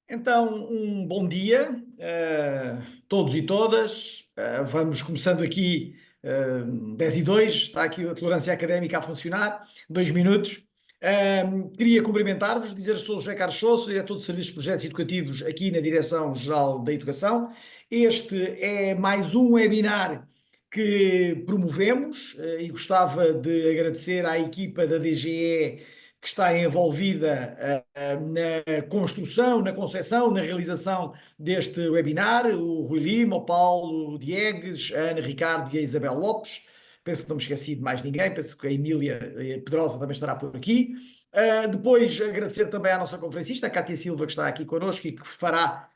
Então, um bom dia a todos e todas. Vamos começando aqui, 10 e 2, está aqui a tolerância académica a funcionar, 2 minutos. Queria cumprimentar-vos, dizer que sou o José Carlos Sousa, sou diretor de Serviços de Projetos Educativos aqui na Direção-Geral da Educação. Este é mais um webinar que promovemos, e gostava de agradecer à equipa da DGE que está envolvida na construção, na concepção, na realização deste webinar, o Rui Lima, o Paulo Diegues, a Ana Ricardo e a Isabel Lopes. Penso que não me esqueci de mais ninguém, penso que a Emília Pedrosa também estará por aqui. Depois agradecer também à nossa conferencista, a Cátia Silva, que está aqui connosco e que fará,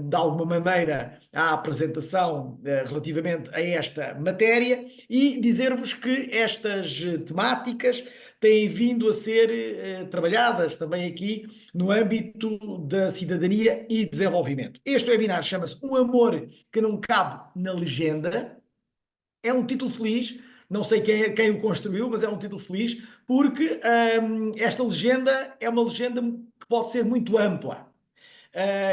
de alguma maneira, a apresentação relativamente a esta matéria, e dizer-vos que estas temáticas têm vindo a ser trabalhadas também aqui no âmbito da cidadania e desenvolvimento. Este webinar chama-se Um Amor que Não Cabe na Legenda. É um título feliz, não sei quem o construiu, mas é um título feliz, porque esta legenda é uma legenda que pode ser muito ampla.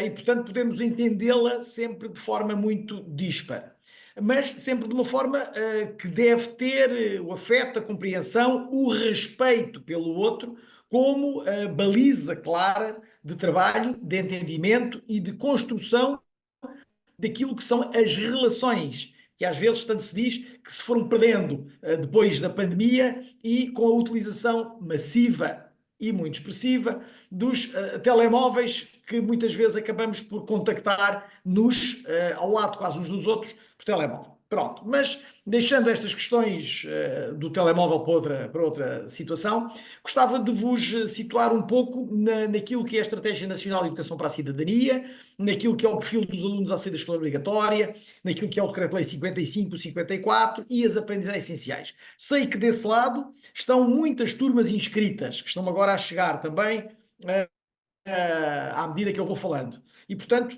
E, portanto, podemos entendê-la sempre de forma muito díspara, mas sempre de uma forma que deve ter o afeto, a compreensão, o respeito pelo outro, como baliza clara de trabalho, de entendimento e de construção daquilo que são as relações, que às vezes tanto se diz que se foram perdendo depois da pandemia e com a utilização massiva e muito expressiva dos telemóveis, que muitas vezes acabamos por contactar-nos ao lado quase uns dos outros por telemóvel. Pronto, mas deixando estas questões do telemóvel para outra situação, gostava de vos situar um pouco naquilo que é a Estratégia Nacional de Educação para a Cidadania, naquilo que é o perfil dos alunos à saída da escola obrigatória, naquilo que é o Decreto-Lei 55, 54 e as aprendizagens essenciais. Sei que desse lado estão muitas turmas inscritas, que estão agora a chegar também à medida que eu vou falando. E, portanto,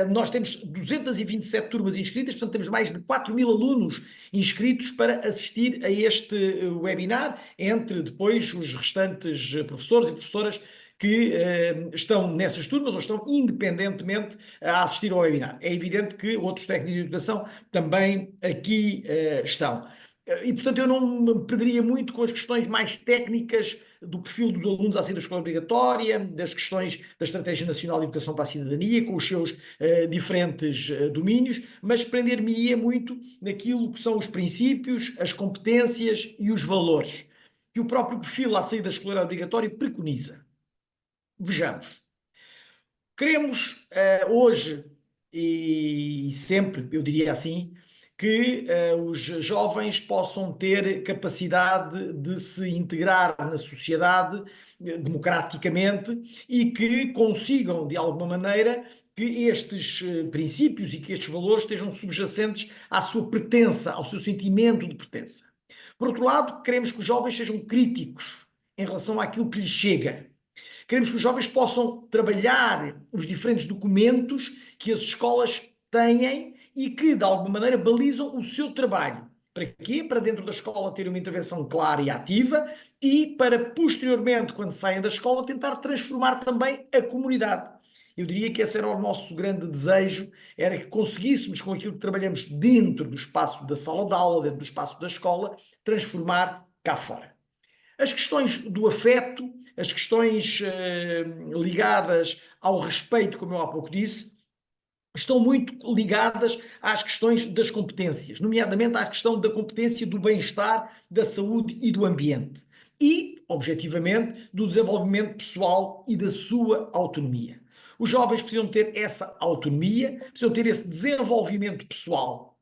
nós temos 227 turmas inscritas, portanto, temos mais de 4.000 alunos inscritos para assistir a este webinar, entre depois os restantes professores e professoras que estão nessas turmas ou estão independentemente a assistir ao webinar. É evidente que outros técnicos de educação também aqui estão. E, portanto, eu não me perderia muito com as questões mais técnicas do perfil dos alunos à saída da escola obrigatória, das questões da Estratégia Nacional de Educação para a Cidadania, com os seus diferentes domínios, mas prender-me-ia muito naquilo que são os princípios, as competências e os valores que o próprio perfil à saída da escola obrigatória preconiza. Vejamos. Queremos hoje e sempre, eu diria assim, que os jovens possam ter capacidade de se integrar na sociedade democraticamente e que consigam, de alguma maneira, que estes princípios e que estes valores estejam subjacentes à sua pertença, ao seu sentimento de pertença. Por outro lado, queremos que os jovens sejam críticos em relação àquilo que lhes chega. Queremos que os jovens possam trabalhar os diferentes documentos que as escolas têm e que, de alguma maneira, balizam o seu trabalho. Para quê? Para dentro da escola ter uma intervenção clara e ativa e para, posteriormente, quando saem da escola, tentar transformar também a comunidade. Eu diria que esse era o nosso grande desejo, era que conseguíssemos, com aquilo que trabalhamos dentro do espaço da sala de aula, dentro do espaço da escola, transformar cá fora. As questões do afeto, as questões ligadas ao respeito, como eu há pouco disse, estão muito ligadas às questões das competências, nomeadamente à questão da competência do bem-estar, da saúde e do ambiente. E, objetivamente, do desenvolvimento pessoal e da sua autonomia. Os jovens precisam ter essa autonomia, precisam ter esse desenvolvimento pessoal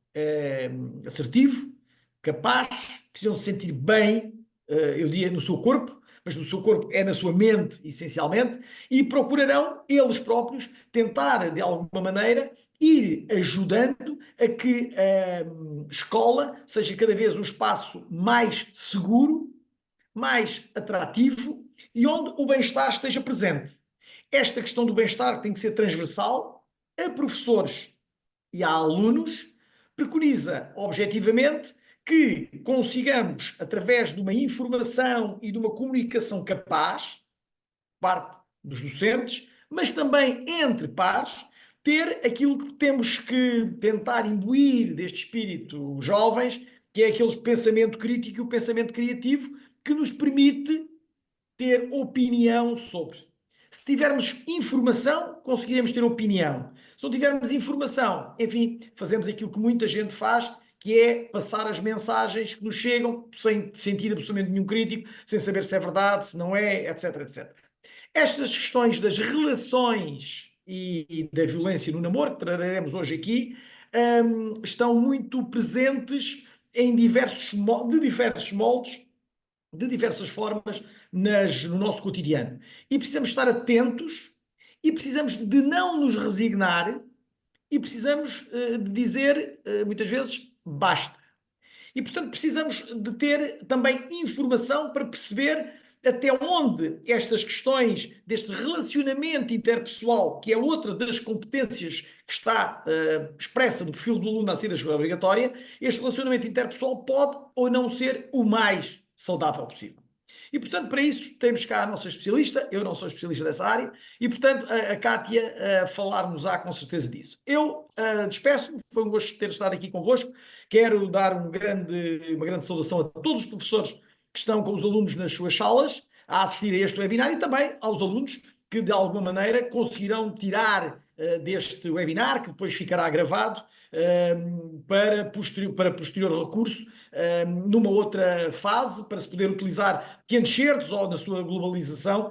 assertivo, capaz, precisam se sentir bem, eu diria, no seu corpo, mas no seu corpo é na sua mente, essencialmente, e procurarão eles próprios tentar, de alguma maneira, ir ajudando a que a escola seja cada vez um espaço mais seguro, mais atrativo e onde o bem-estar esteja presente. Esta questão do bem-estar tem que ser transversal a professores e a alunos, preconiza objetivamente que consigamos, através de uma informação e de uma comunicação capaz, parte dos docentes, mas também entre pares, ter aquilo que temos que tentar imbuir deste espírito jovens, que é aquele pensamento crítico e o pensamento criativo que nos permite ter opinião sobre. Se tivermos informação, conseguiremos ter opinião. Se não tivermos informação, enfim, fazemos aquilo que muita gente faz, que é passar as mensagens que nos chegam sem sentido absolutamente nenhum crítico, sem saber se é verdade, se não é, etc, etc. Estas questões das relações e da violência no namoro, que traremos hoje aqui, estão muito presentes em de diversos moldes, de diversas formas no nosso cotidiano. E precisamos estar atentos e precisamos de não nos resignar e precisamos de dizer, muitas vezes, basta. E, portanto, precisamos de ter também informação para perceber até onde estas questões deste relacionamento interpessoal, que é outra das competências que está expressa no perfil do aluno na saída da escola obrigatória, este relacionamento interpessoal pode ou não ser o mais saudável possível. E, portanto, para isso temos cá a nossa especialista, eu não sou especialista dessa área, e, portanto, a Cátia falar-nos-á com certeza disso. Eu despeço-me, foi um gosto ter estado aqui convosco. Quero dar uma grande saudação a todos os professores que estão com os alunos nas suas salas a assistir a este webinar e também aos alunos que, de alguma maneira, conseguirão tirar deste webinar, que depois ficará gravado, para posterior recurso, numa outra fase, para se poder utilizar pequenos certos ou na sua globalização,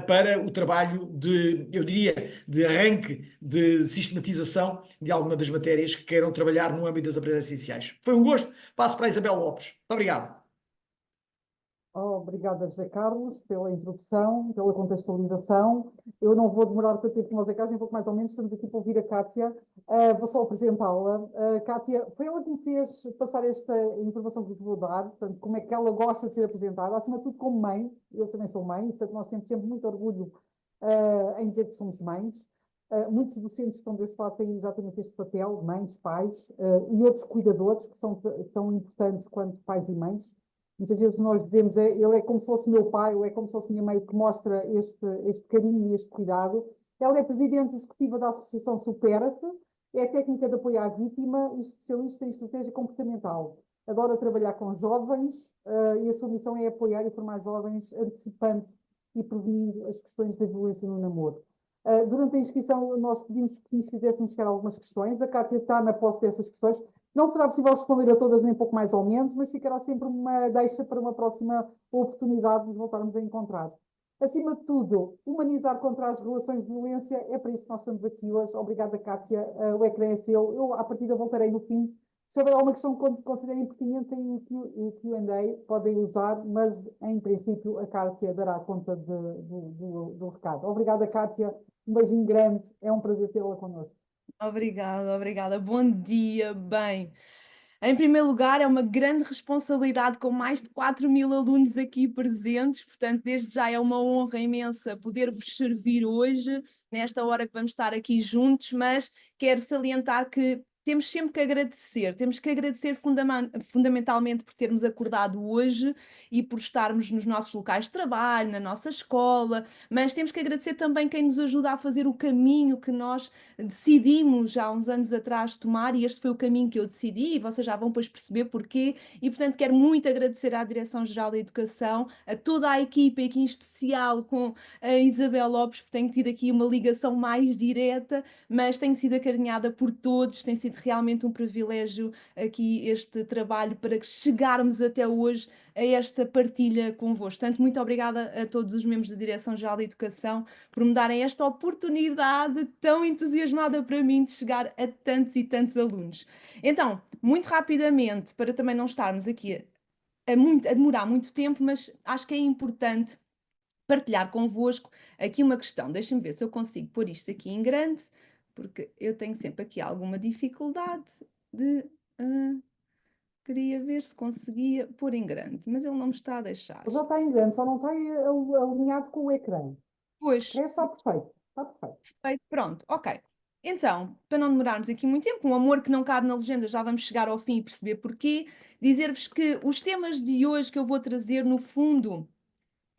para o trabalho de, eu diria, de arranque, de sistematização de alguma das matérias que queiram trabalhar no âmbito das aprendizes essenciais. Foi um gosto. Passo para a Isabel Lopes. Muito obrigado. Obrigada, José Carlos, pela introdução, pela contextualização. Eu não vou demorar tanto tempo como o José Carlos, um pouco mais ou menos, estamos aqui para ouvir a Cátia. Vou só apresentá-la. Cátia, foi ela que me fez passar esta informação que vos vou dar, portanto, como é que ela gosta de ser apresentada, acima de tudo como mãe, eu também sou mãe, portanto nós temos sempre muito orgulho em dizer que somos mães. Muitos docentes que estão desse lado têm exatamente este papel, mães, pais, e outros cuidadores que são tão importantes quanto pais e mães. Muitas vezes nós dizemos, ele é como se fosse meu pai, ou é como se fosse minha mãe, que mostra este carinho e este cuidado. Ela é presidente executiva da Associação Supera-te, é técnica de apoio à vítima e especialista em estratégia comportamental. Adora trabalhar com jovens e a sua missão é apoiar e formar jovens antecipando e prevenindo as questões da violência no namoro. Durante a inscrição, nós pedimos que nos fizéssemos chegar algumas questões. A Cátia está na posse dessas questões. Não será possível responder a todas, nem pouco mais ou menos, mas ficará sempre uma deixa para uma próxima oportunidade de nos voltarmos a encontrar. Acima de tudo, humanizar contra as relações de violência, é para isso que nós estamos aqui hoje. Obrigada, Cátia. O ecrã é seu. Eu, à partida, voltarei no fim. Se houver alguma questão que considerem pertinente, tem o Q&A, podem usar, mas, em princípio, a Cátia dará conta do recado. Obrigada, Cátia. Um beijinho grande. É um prazer tê-la connosco. Obrigada, obrigada. Bom dia. Bem, em primeiro lugar, é uma grande responsabilidade com mais de 4.000 alunos aqui presentes, portanto, desde já é uma honra imensa poder-vos servir hoje, nesta hora que vamos estar aqui juntos, mas quero salientar que temos que agradecer fundamentalmente por termos acordado hoje e por estarmos nos nossos locais de trabalho, na nossa escola, mas temos que agradecer também quem nos ajuda a fazer o caminho que nós decidimos há uns anos atrás tomar, e este foi o caminho que eu decidi, e vocês já vão depois perceber porquê, e portanto quero muito agradecer à Direção-Geral da Educação, a toda a equipa, aqui em especial com a Isabel Lopes, porque tenho tido aqui uma ligação mais direta, mas tenho sido acarinhada por todos, tem sido realmente um privilégio aqui este trabalho para chegarmos até hoje a esta partilha convosco. Portanto, muito obrigada a todos os membros da Direção-Geral da Educação por me darem esta oportunidade tão entusiasmada para mim de chegar a tantos e tantos alunos. Então, muito rapidamente, para também não estarmos aqui a demorar muito tempo, mas acho que é importante partilhar convosco aqui uma questão. Deixem-me ver se eu consigo pôr isto aqui em grande, porque eu tenho sempre aqui alguma dificuldade de... queria ver se conseguia pôr em grande, mas ele não me está a deixar. Já está em grande, só não está alinhado com o ecrã. Pois. Está perfeito, está perfeito. Perfeito, pronto, ok. Então, para não demorarmos aqui muito tempo, um amor que não cabe na legenda, já vamos chegar ao fim e perceber porquê, dizer-vos que os temas de hoje que eu vou trazer, no fundo,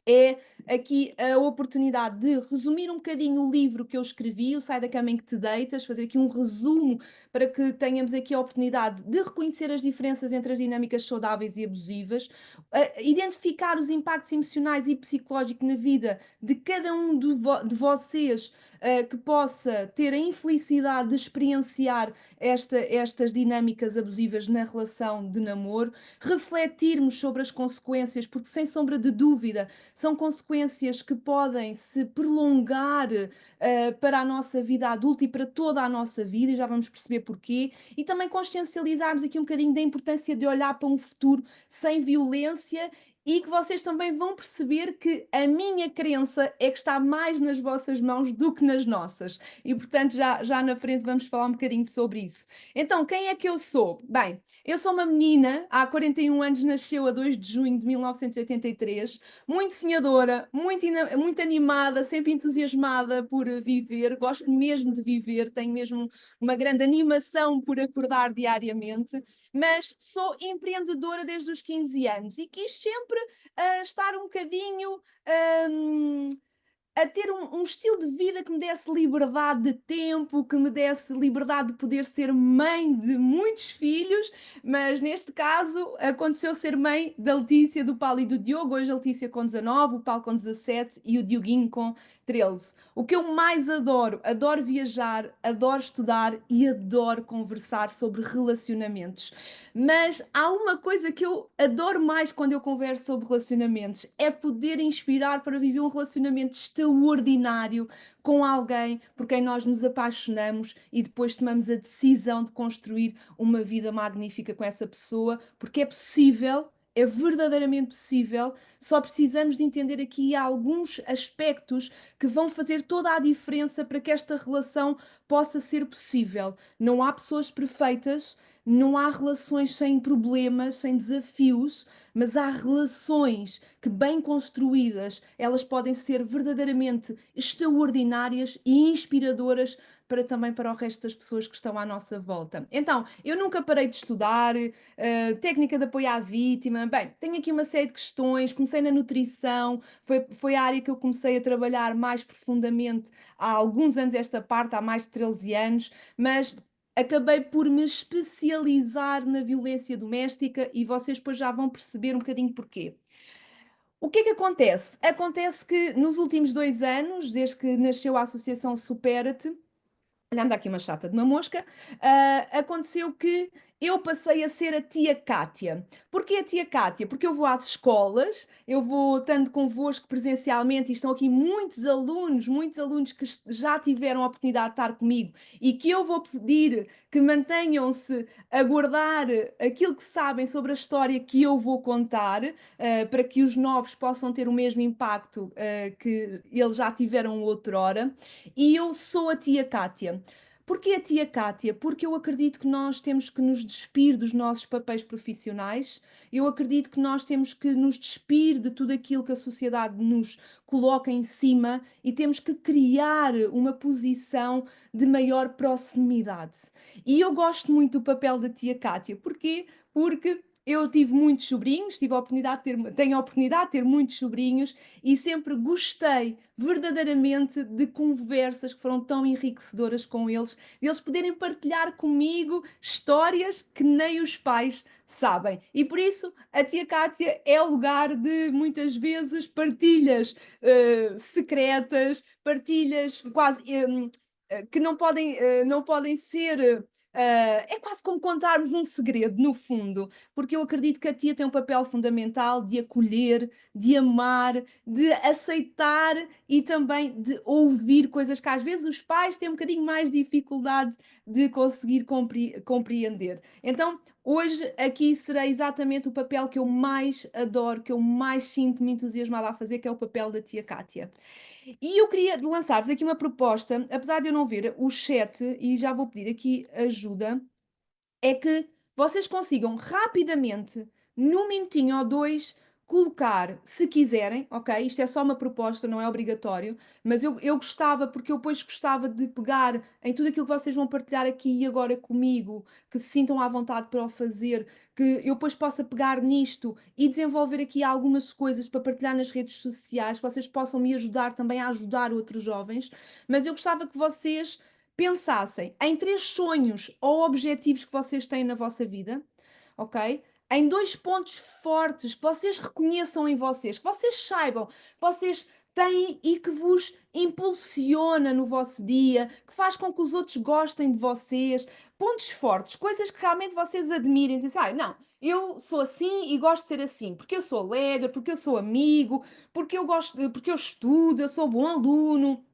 é aqui a oportunidade de resumir um bocadinho o livro que eu escrevi, o Sai da Cama em que te deitas, fazer aqui um resumo para que tenhamos aqui a oportunidade de reconhecer as diferenças entre as dinâmicas saudáveis e abusivas, identificar os impactos emocionais e psicológicos na vida de cada um de vocês, que possa ter a infelicidade de experienciar estas dinâmicas abusivas na relação de namoro, refletirmos sobre as consequências, porque sem sombra de dúvida são consequências que podem se prolongar para a nossa vida adulta e para toda a nossa vida, e já vamos perceber porquê, e também consciencializarmos aqui um bocadinho da importância de olhar para um futuro sem violência e que vocês também vão perceber que a minha crença é que está mais nas vossas mãos do que nas nossas. E, portanto, já na frente vamos falar um bocadinho sobre isso. Então, quem é que eu sou? Bem, eu sou uma menina, há 41 anos nasceu a 2 de junho de 1983, muito sonhadora, muito animada, sempre entusiasmada por viver, gosto mesmo de viver, tenho mesmo uma grande animação por acordar diariamente, mas sou empreendedora desde os 15 anos e quis sempre estar um bocadinho. hum, a ter um estilo de vida que me desse liberdade de tempo, que me desse liberdade de poder ser mãe de muitos filhos, mas neste caso aconteceu ser mãe da Letícia, do Paulo e do Diogo, hoje a Letícia com 19, o Paulo com 17 e o Dioguinho com 13. O que eu mais adoro, adoro viajar, adoro estudar e adoro conversar sobre relacionamentos. Mas há uma coisa que eu adoro mais quando eu converso sobre relacionamentos, é poder inspirar para viver um relacionamento extraordinário com alguém por quem nós nos apaixonamos e depois tomamos a decisão de construir uma vida magnífica com essa pessoa, porque é possível. É verdadeiramente possível, só precisamos de entender aqui alguns aspectos que vão fazer toda a diferença para que esta relação possa ser possível. Não há pessoas perfeitas, não há relações sem problemas, sem desafios, mas há relações que, bem construídas, elas podem ser verdadeiramente extraordinárias e inspiradoras também para o resto das pessoas que estão à nossa volta. Então, eu nunca parei de estudar, técnica de apoio à vítima. Bem, tenho aqui uma série de questões. Comecei na nutrição, foi a área que eu comecei a trabalhar mais profundamente há alguns anos, esta parte, há mais de 13 anos, mas acabei por me especializar na violência doméstica e vocês depois já vão perceber um bocadinho porquê. O que é que acontece? Acontece que nos últimos 2 anos, desde que nasceu a Associação Supera-te, olha, anda aqui uma chata de uma mosca, aconteceu que eu passei a ser a tia Cátia. Porquê a tia Cátia? Porque eu vou às escolas, eu vou tanto convosco presencialmente, e estão aqui muitos alunos que já tiveram a oportunidade de estar comigo e que eu vou pedir que mantenham-se a guardar aquilo que sabem sobre a história que eu vou contar, para que os novos possam ter o mesmo impacto que eles já tiveram outrora. E eu sou a tia Cátia. Porquê a tia Cátia? Porque eu acredito que nós temos que nos despir dos nossos papéis profissionais, eu acredito que nós temos que nos despir de tudo aquilo que a sociedade nos coloca em cima e temos que criar uma posição de maior proximidade. E eu gosto muito do papel da tia Cátia. Porquê? Porque eu tive muitos sobrinhos, tenho a oportunidade de ter muitos sobrinhos e sempre gostei verdadeiramente de conversas que foram tão enriquecedoras com eles, de eles poderem partilhar comigo histórias que nem os pais sabem. E por isso a tia Cátia é o lugar de muitas vezes partilhas secretas, partilhas quase que não podem ser. É quase como contarmos um segredo, no fundo, porque eu acredito que a tia tem um papel fundamental de acolher, de amar, de aceitar e também de ouvir coisas que às vezes os pais têm um bocadinho mais dificuldade de conseguir compreender. Então, hoje aqui será exatamente o papel que eu mais adoro, que eu mais sinto-me entusiasmada a fazer, que é o papel da tia Cátia. E eu queria lançar-vos aqui uma proposta, apesar de eu não ver o chat, e já vou pedir aqui ajuda, é que vocês consigam rapidamente, num minutinho ou dois, colocar, se quiserem, ok? Isto é só uma proposta, não é obrigatório, mas eu gostava, porque eu depois gostava de pegar em tudo aquilo que vocês vão partilhar aqui e agora comigo, que se sintam à vontade para o fazer, que eu depois possa pegar nisto e desenvolver aqui algumas coisas para partilhar nas redes sociais, que vocês possam me ajudar também a ajudar outros jovens, mas eu gostava que vocês pensassem em 3 sonhos ou objetivos que vocês têm na vossa vida, ok? Em 2 pontos fortes que vocês reconheçam em vocês, que vocês saibam, que vocês têm e que vos impulsiona no vosso dia, que faz com que os outros gostem de vocês, pontos fortes, coisas que realmente vocês admirem, dizem, não, eu sou assim e gosto de ser assim, porque eu sou alegre, porque eu sou amigo, porque eu gosto, porque eu estudo, eu sou bom aluno,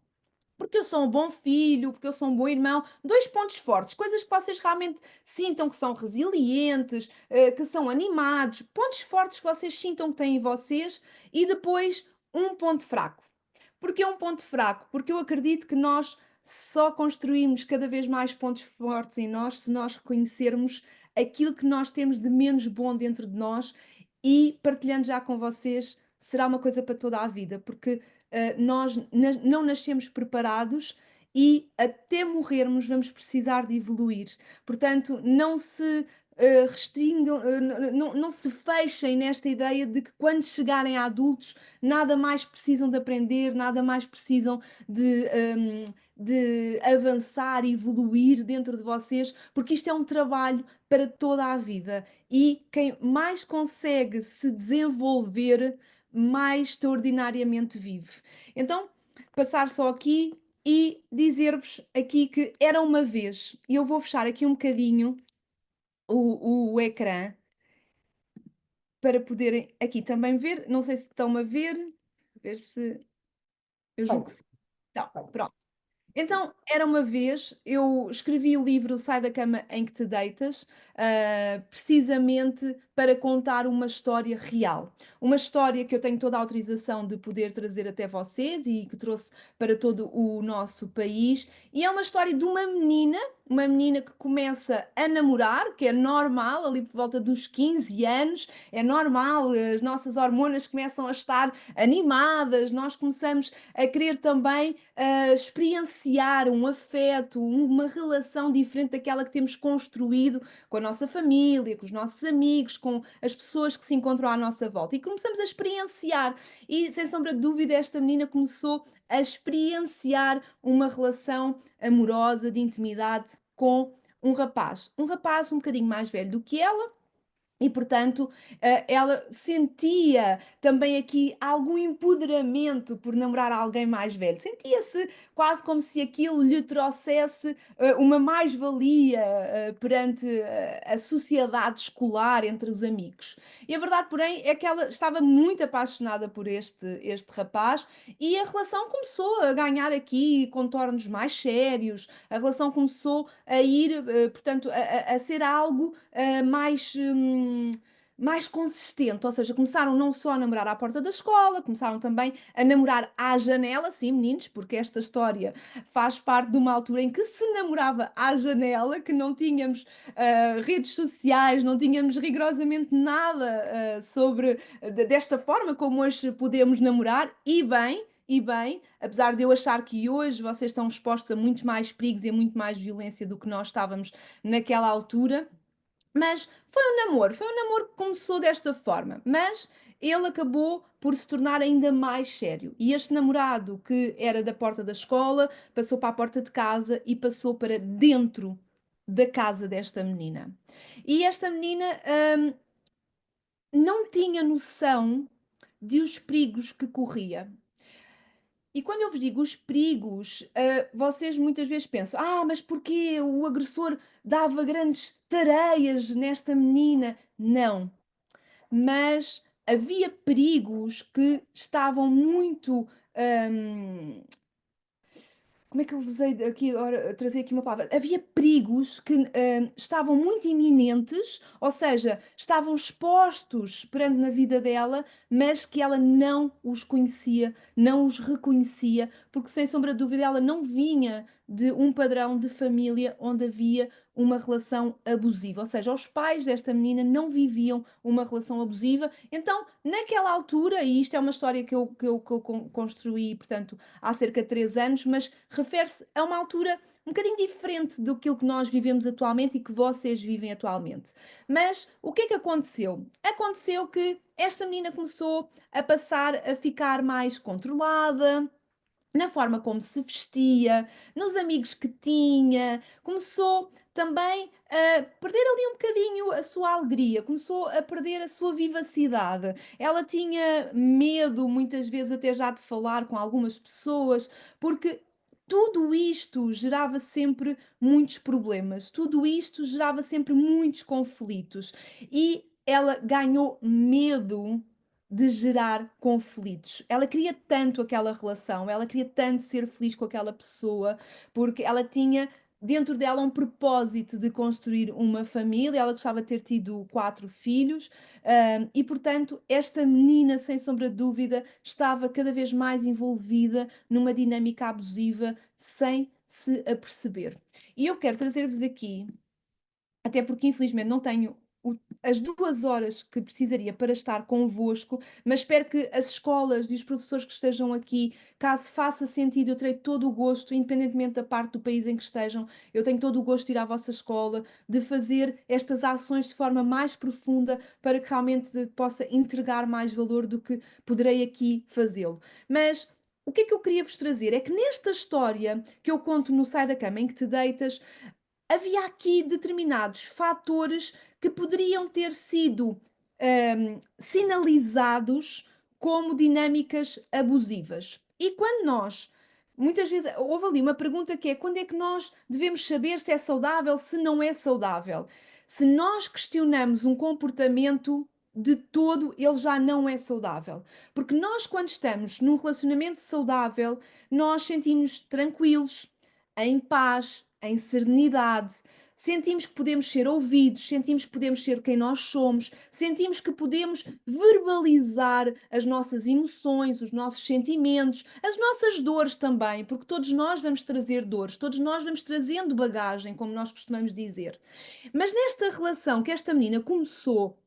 porque eu sou um bom filho, porque eu sou um bom irmão. 2 pontos fortes, coisas que vocês realmente sintam que são resilientes, que são animados, pontos fortes que vocês sintam que têm em vocês e depois um ponto fraco. Porque é um ponto fraco? Porque eu acredito que nós só construímos cada vez mais pontos fortes em nós se nós reconhecermos aquilo que nós temos de menos bom dentro de nós e partilhando já com vocês, será uma coisa para toda a vida, porque nós não nascemos preparados e até morrermos vamos precisar de evoluir. Portanto, não se restringam, não se fechem nesta ideia de que quando chegarem a adultos nada mais precisam de aprender, nada mais precisam de avançar, evoluir dentro de vocês, porque isto é um trabalho para toda a vida e quem mais consegue se desenvolver, mais extraordinariamente vive. Então, passar só aqui e dizer-vos aqui que era uma vez, e eu vou fechar aqui um bocadinho o ecrã para poderem aqui também ver. Não sei se estão a ver se. Eu julgo que sim. Então, pronto. Então, era uma vez, eu escrevi o livro Sai da Cama em que te deitas, precisamente para contar uma história real. Uma história que eu tenho toda a autorização de poder trazer até vocês e que trouxe para todo o nosso país. E é uma história de uma menina que começa a namorar, que é normal, ali por volta dos 15 anos, é normal, as nossas hormonas começam a estar animadas, nós começamos a querer também experienciar um afeto, uma relação diferente daquela que temos construído com a nossa família, com os nossos amigos, com as pessoas que se encontram à nossa volta. E começamos a experienciar. E, sem sombra de dúvida, esta menina começou a experienciar uma relação amorosa, de intimidade com um rapaz. Um rapaz um bocadinho mais velho do que ela, e, portanto, ela sentia também aqui algum empoderamento por namorar alguém mais velho. Sentia-se quase como se aquilo lhe trouxesse uma mais-valia perante a sociedade escolar entre os amigos. E a verdade, porém, é que ela estava muito apaixonada por este rapaz e a relação começou a ganhar aqui contornos mais sérios, a relação começou a ir, portanto, a ser algo mais consistente, ou seja, começaram não só a namorar à porta da escola, começaram também a namorar à janela, sim, meninos, porque esta história faz parte de uma altura em que se namorava à janela, que não tínhamos redes sociais, não tínhamos rigorosamente nada sobre desta forma como hoje podemos namorar, e bem, apesar de eu achar que hoje vocês estão expostos a muitos mais perigos e a muito mais violência do que nós estávamos naquela altura, mas foi um namoro que começou desta forma, mas ele acabou por se tornar ainda mais sério. E este namorado, que era da porta da escola, passou para a porta de casa e passou para dentro da casa desta menina. E esta menina não tinha noção de os perigos que corria. E quando eu vos digo os perigos, vocês muitas vezes pensam: mas porquê o agressor dava grandes tareias nesta menina? Não, mas havia perigos que estavam muito, hum, como é que eu vos hei de aqui agora trazer aqui uma palavra? Havia perigos que estavam muito iminentes, ou seja, estavam expostos perante na vida dela, mas que ela não os conhecia, não os reconhecia, porque sem sombra de dúvida ela não vinha de um padrão de família onde havia uma relação abusiva, ou seja, os pais desta menina não viviam uma relação abusiva. Então, naquela altura, e isto é uma história que eu construí, portanto, há cerca de 3 anos, mas refere-se a uma altura um bocadinho diferente do que nós vivemos atualmente e que vocês vivem atualmente. Mas o que é que aconteceu? Aconteceu que esta menina começou a passar a ficar mais controlada, na forma como se vestia, nos amigos que tinha, começou também a perder ali um bocadinho a sua alegria, começou a perder a sua vivacidade. Ela tinha medo, muitas vezes, até já de falar com algumas pessoas, porque tudo isto gerava sempre muitos problemas, tudo isto gerava sempre muitos conflitos e ela ganhou medo de gerar conflitos. Ela queria tanto aquela relação, ela queria tanto ser feliz com aquela pessoa, porque ela tinha dentro dela um propósito de construir uma família, ela gostava de ter tido 4 filhos, e portanto esta menina, sem sombra de dúvida, estava cada vez mais envolvida numa dinâmica abusiva sem se aperceber. E eu quero trazer-vos aqui, até porque infelizmente não tenho as 2 horas que precisaria para estar convosco, mas espero que as escolas e os professores que estejam aqui, caso faça sentido, eu terei todo o gosto, independentemente da parte do país em que estejam, eu tenho todo o gosto de ir à vossa escola, de fazer estas ações de forma mais profunda para que realmente possa entregar mais valor do que poderei aqui fazê-lo. Mas o que é que eu queria vos trazer? É que nesta história que eu conto no Sai da Cama em que te deitas, havia aqui determinados fatores que poderiam ter sido sinalizados como dinâmicas abusivas. E quando nós, muitas vezes, houve ali uma pergunta que é: quando é que nós devemos saber se é saudável, se não é saudável? Se nós questionamos um comportamento, de todo ele já não é saudável. Porque nós, quando estamos num relacionamento saudável, nós sentimos tranquilos, em paz, em serenidade, sentimos que podemos ser ouvidos, sentimos que podemos ser quem nós somos, sentimos que podemos verbalizar as nossas emoções, os nossos sentimentos, as nossas dores também, porque todos nós vamos trazer dores, todos nós vamos trazendo bagagem, como nós costumamos dizer. Mas nesta relação que esta menina começou,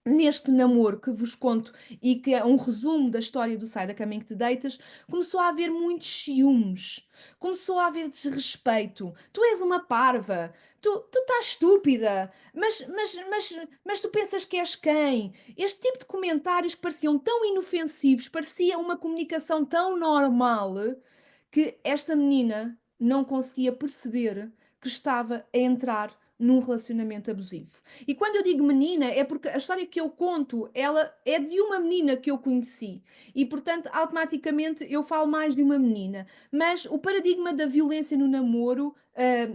neste namoro que vos conto e que é um resumo da história do Sai da Cama em que te deitas, começou a haver muitos ciúmes, começou a haver desrespeito. Tu és uma parva, tu estás estúpida, mas tu pensas que és quem? Este tipo de comentários que pareciam tão inofensivos, parecia uma comunicação tão normal que esta menina não conseguia perceber que estava a entrar num relacionamento abusivo. E quando eu digo menina, é porque a história que eu conto, ela é de uma menina que eu conheci. E, portanto, automaticamente eu falo mais de uma menina. Mas o paradigma da violência no namoro,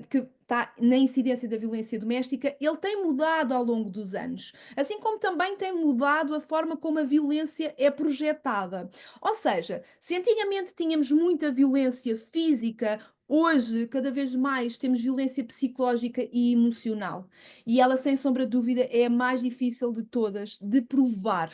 que está na incidência da violência doméstica, ele tem mudado ao longo dos anos. Assim como também tem mudado a forma como a violência é projetada. Ou seja, se antigamente tínhamos muita violência física, hoje, cada vez mais, temos violência psicológica e emocional. E ela, sem sombra de dúvida, é a mais difícil de todas de provar.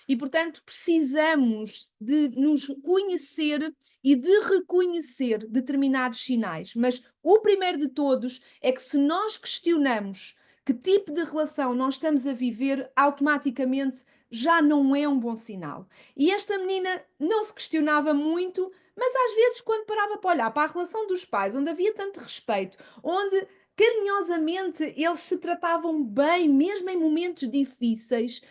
E, portanto, precisamos de nos conhecer e de reconhecer determinados sinais. Mas o primeiro de todos é que, se nós questionamos que tipo de relação nós estamos a viver, automaticamente já não é um bom sinal. E esta menina não se questionava muito, mas às vezes, quando parava para olhar para a relação dos pais, onde havia tanto respeito, onde carinhosamente eles se tratavam bem, mesmo em momentos difíceis,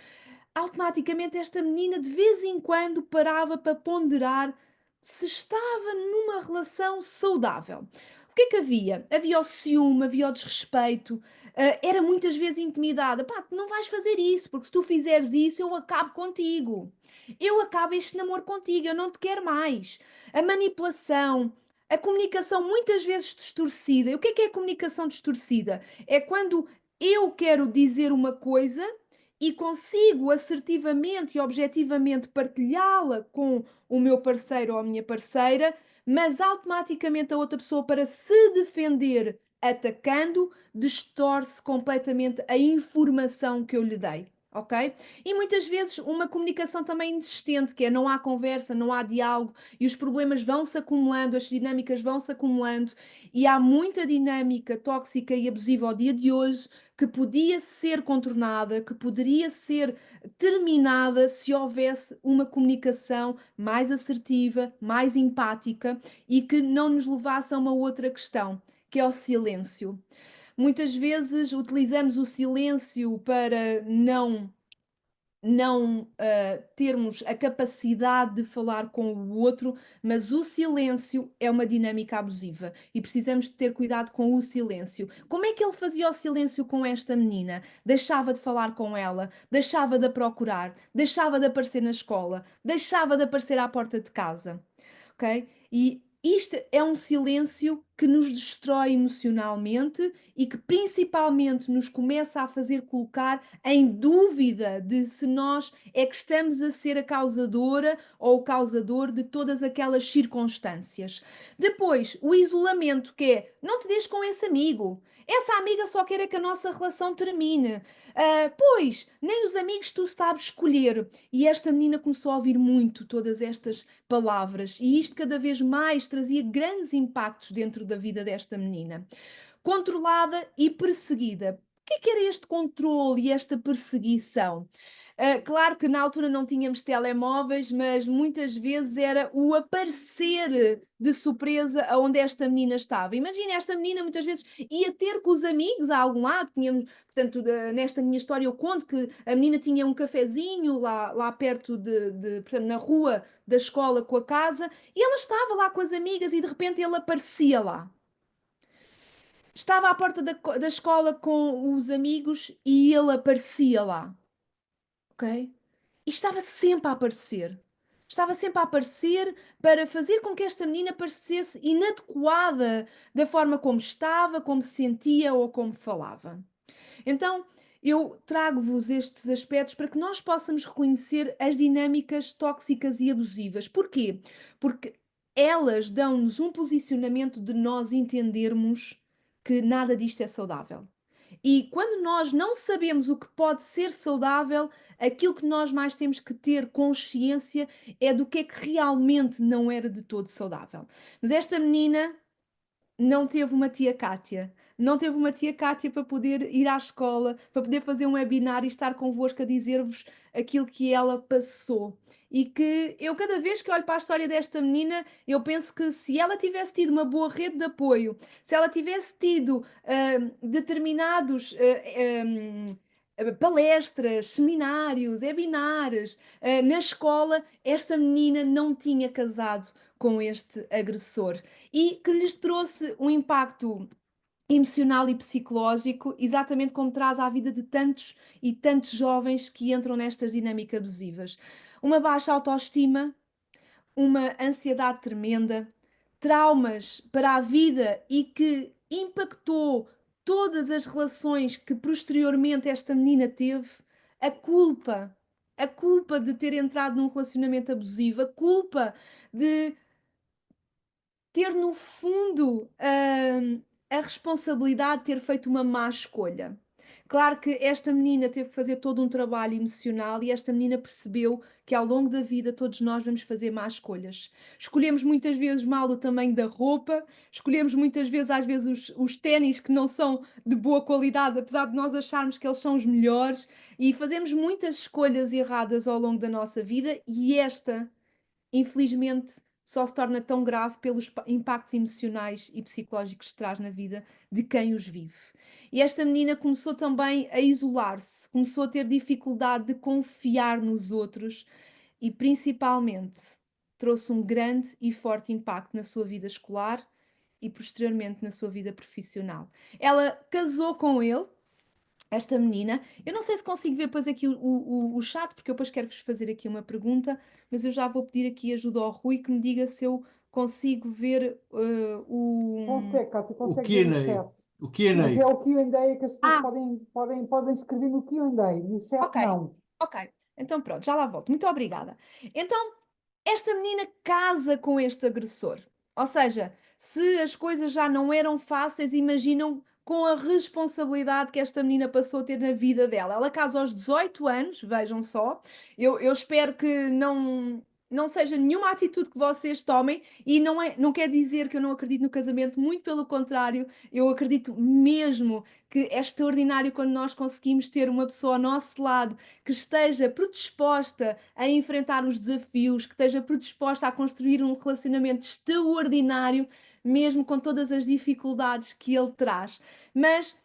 automaticamente esta menina de vez em quando parava para ponderar se estava numa relação saudável. O que é que havia? Havia o ciúme, havia o desrespeito, era muitas vezes intimidada. Pá, tu não vais fazer isso, porque se tu fizeres isso, eu acabo contigo. Eu acabo este namoro contigo, eu não te quero mais. A manipulação, a comunicação muitas vezes distorcida. E o que é a comunicação distorcida? É quando eu quero dizer uma coisa e consigo assertivamente e objetivamente partilhá-la com o meu parceiro ou a minha parceira, mas automaticamente a outra pessoa, para se defender atacando, distorce completamente a informação que eu lhe dei. ok? E muitas vezes uma comunicação também inexistente, que é não há conversa, não há diálogo e os problemas vão-se acumulando, as dinâmicas vão-se acumulando e há muita dinâmica tóxica e abusiva ao dia de hoje que podia ser contornada, que poderia ser terminada se houvesse uma comunicação mais assertiva, mais empática e que não nos levasse a uma outra questão, que é o silêncio. Muitas vezes utilizamos o silêncio para não termos a capacidade de falar com o outro, mas o silêncio é uma dinâmica abusiva e precisamos de ter cuidado com o silêncio. Como é que ele fazia o silêncio com esta menina? Deixava de falar com ela, deixava de a procurar, deixava de aparecer na escola, deixava de aparecer à porta de casa, ok? E isto é um silêncio que nos destrói emocionalmente e que principalmente nos começa a fazer colocar em dúvida de se nós é que estamos a ser a causadora ou o causador de todas aquelas circunstâncias. Depois, o isolamento, que é não te deixes com esse amigo. Essa amiga só quer é que a nossa relação termine. Pois, nem os amigos tu sabes escolher. E esta menina começou a ouvir muito todas estas palavras, e isto cada vez mais trazia grandes impactos dentro da vida desta menina. Controlada e perseguida. O que é que era este controle e esta perseguição? Claro que na altura não tínhamos telemóveis, mas muitas vezes era o aparecer de surpresa aonde esta menina estava. Imagina, esta menina muitas vezes ia ter com os amigos a algum lado, tínhamos, portanto, nesta minha história eu conto que a menina tinha um cafezinho lá perto portanto, na rua da escola com a casa, e ela estava lá com as amigas e de repente ele aparecia lá. Estava à porta da escola com os amigos e ele aparecia lá, ok? E estava sempre a aparecer. Estava sempre a aparecer para fazer com que esta menina parecesse inadequada da forma como estava, como se sentia ou como falava. Então, eu trago-vos estes aspectos para que nós possamos reconhecer as dinâmicas tóxicas e abusivas. Porquê? Porque elas dão-nos um posicionamento de nós entendermos que nada disto é saudável. E quando nós não sabemos o que pode ser saudável, aquilo que nós mais temos que ter consciência é do que é que realmente não era de todo saudável. Mas esta menina não teve uma tia Cátia. Não teve uma tia Cátia para poder ir à escola, para poder fazer um webinar e estar convosco a dizer-vos aquilo que ela passou. E que eu, cada vez que olho para a história desta menina, eu penso que se ela tivesse tido uma boa rede de apoio, se ela tivesse tido determinados palestras, seminários, webinars na escola, esta menina não tinha casado com este agressor e que lhes trouxe um impacto emocional e psicológico, exatamente como traz à vida de tantos e tantos jovens que entram nestas dinâmicas abusivas. Uma baixa autoestima, uma ansiedade tremenda, traumas para a vida e que impactou todas as relações que posteriormente esta menina teve, a culpa de ter entrado num relacionamento abusivo, a culpa de ter no fundo a responsabilidade de ter feito uma má escolha. Claro que esta menina teve que fazer todo um trabalho emocional e esta menina percebeu que ao longo da vida todos nós vamos fazer más escolhas. Escolhemos muitas vezes mal o tamanho da roupa, escolhemos muitas vezes, às vezes, os ténis que não são de boa qualidade, apesar de nós acharmos que eles são os melhores, e fazemos muitas escolhas erradas ao longo da nossa vida e esta, infelizmente, só se torna tão grave pelos impactos emocionais e psicológicos que traz na vida de quem os vive. E esta menina começou também a isolar-se, começou a ter dificuldade de confiar nos outros e, principalmente, trouxe um grande e forte impacto na sua vida escolar e, posteriormente, na sua vida profissional. Ela casou com ele, esta menina. Eu não sei se consigo ver depois aqui o chat, porque eu depois quero-vos fazer aqui uma pergunta, mas eu já vou pedir aqui ajuda ao Rui que me diga se eu consigo ver Consegue, Cátia, O consegue ver no Q&A. chat. O Mas é Q&A. o Q&A que as pessoas Ah, podem escrever no Q&A. No chat, ok, não. ok. Então pronto, já lá volto. Muito obrigada. Então, esta menina casa com este agressor. Ou seja, se as coisas já não eram fáceis, imaginam com a responsabilidade que esta menina passou a ter na vida dela. Ela casa aos 18 anos, vejam só. Eu espero que não seja nenhuma atitude que vocês tomem, e não quer dizer que eu não acredito no casamento, muito pelo contrário, eu acredito mesmo que é extraordinário quando nós conseguimos ter uma pessoa ao nosso lado que esteja predisposta a enfrentar os desafios, que esteja predisposta a construir um relacionamento extraordinário, mesmo com todas as dificuldades que ele traz. Mas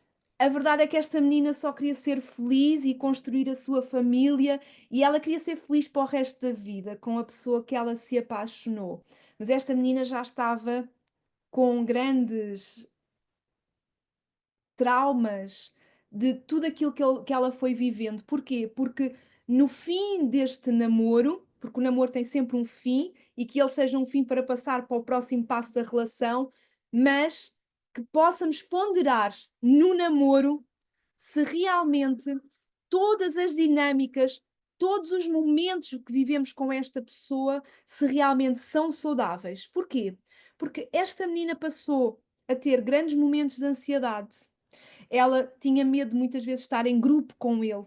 a verdade é que esta menina só queria ser feliz e construir a sua família, e ela queria ser feliz para o resto da vida com a pessoa que ela se apaixonou. Mas esta menina já estava com grandes traumas de tudo aquilo que ela foi vivendo. Porquê? Porque no fim deste namoro, porque o namoro tem sempre um fim, e que ele seja um fim para passar para o próximo passo da relação, mas que possamos ponderar no namoro se realmente todas as dinâmicas, todos os momentos que vivemos com esta pessoa, se realmente são saudáveis. Porquê? Porque esta menina passou a ter grandes momentos de ansiedade. Ela tinha medo de muitas vezes estar em grupo com ele.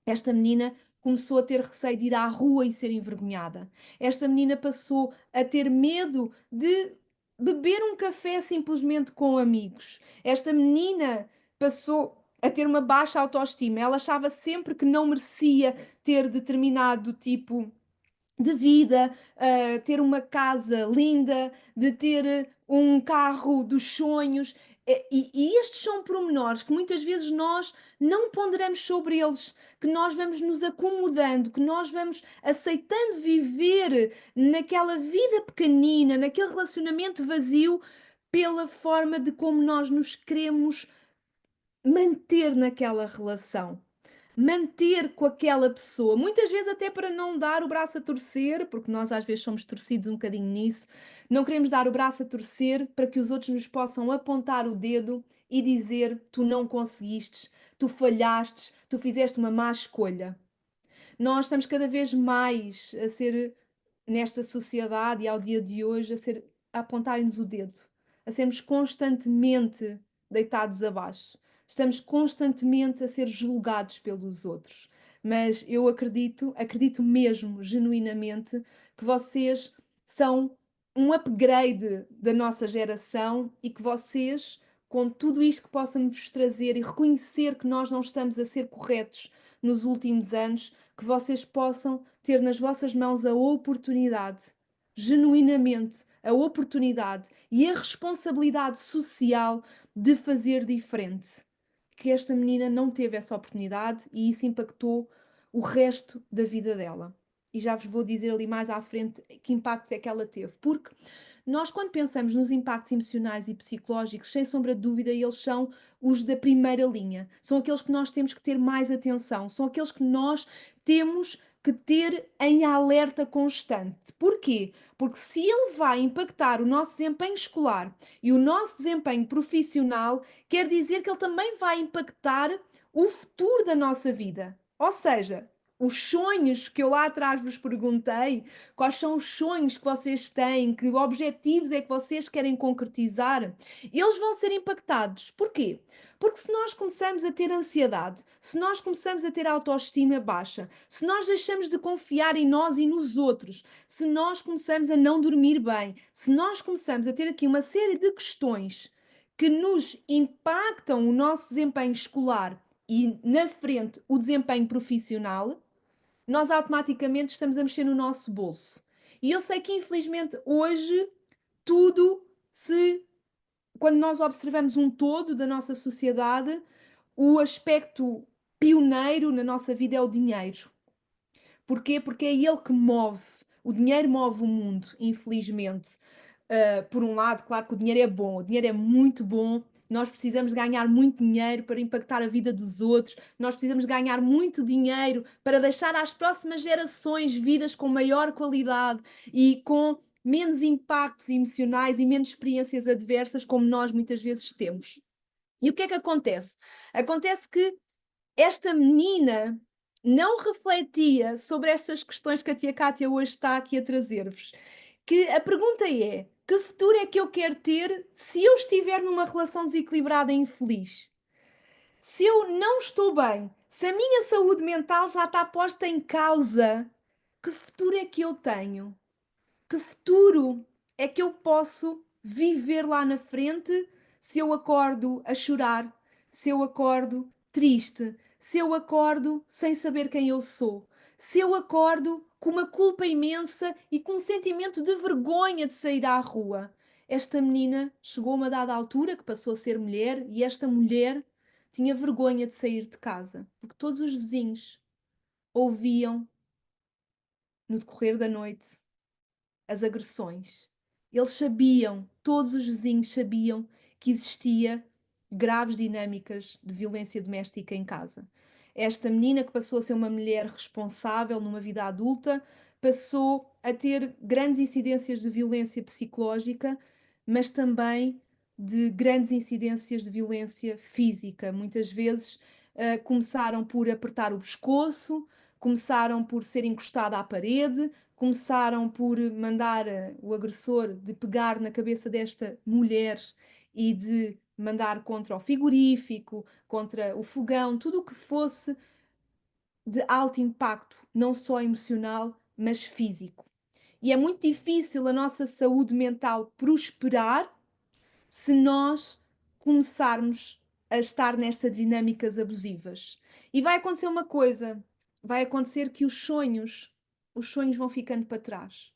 Esta menina começou a ter receio de ir à rua e ser envergonhada. Esta menina passou a ter medo de beber um café simplesmente com amigos. Esta menina passou a ter uma baixa autoestima. Ela achava sempre que não merecia ter determinado tipo de vida, ter uma casa linda, de ter um carro dos sonhos. E estes são pormenores que muitas vezes nós não ponderamos sobre eles, que nós vamos nos acomodando, que nós vamos aceitando viver naquela vida pequenina, naquele relacionamento vazio, pela forma de como nós nos queremos manter naquela relação, manter com aquela pessoa, muitas vezes até para não dar o braço a torcer, porque nós às vezes somos torcidos um bocadinho nisso, não queremos dar o braço a torcer para que os outros nos possam apontar o dedo e dizer: tu não conseguiste, tu falhaste, tu fizeste uma má escolha. Nós estamos cada vez mais a ser, nesta sociedade e ao dia de hoje, a apontarem-nos o dedo, a sermos constantemente deitados abaixo. Estamos constantemente a ser julgados pelos outros. Mas eu acredito mesmo, genuinamente, que vocês são um upgrade da nossa geração, e que vocês, com tudo isto que possam vos trazer e reconhecer que nós não estamos a ser corretos nos últimos anos, que vocês possam ter nas vossas mãos a oportunidade, genuinamente, a oportunidade e a responsabilidade social de fazer diferente. Que esta menina não teve essa oportunidade, e isso impactou o resto da vida dela. E já vos vou dizer ali mais à frente que impactos é que ela teve. Porque nós, quando pensamos nos impactos emocionais e psicológicos, sem sombra de dúvida, eles são os da primeira linha. São aqueles que nós temos que ter mais atenção. São aqueles que nós temos que ter em alerta constante. Porquê? Porque se ele vai impactar o nosso desempenho escolar e o nosso desempenho profissional, quer dizer que ele também vai impactar o futuro da nossa vida. Ou seja, os sonhos que eu lá atrás vos perguntei, quais são os sonhos que vocês têm, que objetivos é que vocês querem concretizar, eles vão ser impactados. Porquê? Porque se nós começamos a ter ansiedade, se nós começamos a ter autoestima baixa, se nós deixamos de confiar em nós e nos outros, se nós começamos a não dormir bem, se nós começamos a ter aqui uma série de questões que nos impactam o nosso desempenho escolar e, na frente, o desempenho profissional, nós automaticamente estamos a mexer no nosso bolso. E eu sei que, infelizmente, hoje, tudo se... Quando nós observamos um todo da nossa sociedade, o aspecto pioneiro na nossa vida é o dinheiro. Porquê? Porque é ele que move. O dinheiro move o mundo, infelizmente. Por um lado, claro que o dinheiro é bom, o dinheiro é muito bom. Nós precisamos ganhar muito dinheiro para impactar a vida dos outros. Nós precisamos ganhar muito dinheiro para deixar às próximas gerações vidas com maior qualidade e com menos impactos emocionais e menos experiências adversas, como nós muitas vezes temos. E o que é que acontece? Acontece que esta menina não refletia sobre estas questões que a tia Cátia hoje está aqui a trazer-vos, que a pergunta é: que futuro é que eu quero ter se eu estiver numa relação desequilibrada e infeliz? Se eu não estou bem, se a minha saúde mental já está posta em causa, que futuro é que eu tenho? Que futuro é que eu posso viver lá na frente se eu acordo a chorar, se eu acordo triste, se eu acordo sem saber quem eu sou, se eu acordo com uma culpa imensa e com um sentimento de vergonha de sair à rua? Esta menina chegou a uma dada altura que passou a ser mulher e esta mulher tinha vergonha de sair de casa, porque todos os vizinhos ouviam no decorrer da noite as agressões. Eles sabiam, todos os vizinhos sabiam que existia graves dinâmicas de violência doméstica em casa. Esta menina, que passou a ser uma mulher responsável numa vida adulta, passou a ter grandes incidências de violência psicológica, mas também de grandes incidências de violência física. Muitas vezes começaram por apertar o pescoço, começaram por ser encostada à parede, começaram por mandar o agressor de pegar na cabeça desta mulher e de mandar contra o frigorífico, contra o fogão, tudo o que fosse de alto impacto, não só emocional, mas físico. E é muito difícil a nossa saúde mental prosperar se nós começarmos a estar nestas dinâmicas abusivas. E vai acontecer uma coisa, vai acontecer que os sonhos vão ficando para trás.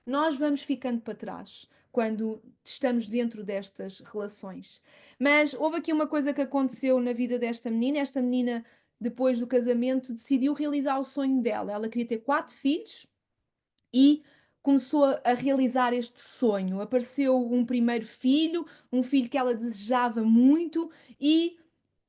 Nós vamos ficando para trás quando estamos dentro destas relações. Mas houve aqui uma coisa que aconteceu na vida desta menina. Esta menina, depois do casamento, decidiu realizar o sonho dela. Ela queria ter 4 filhos e começou a realizar este sonho. Apareceu um primeiro filho, um filho que ela desejava muito, e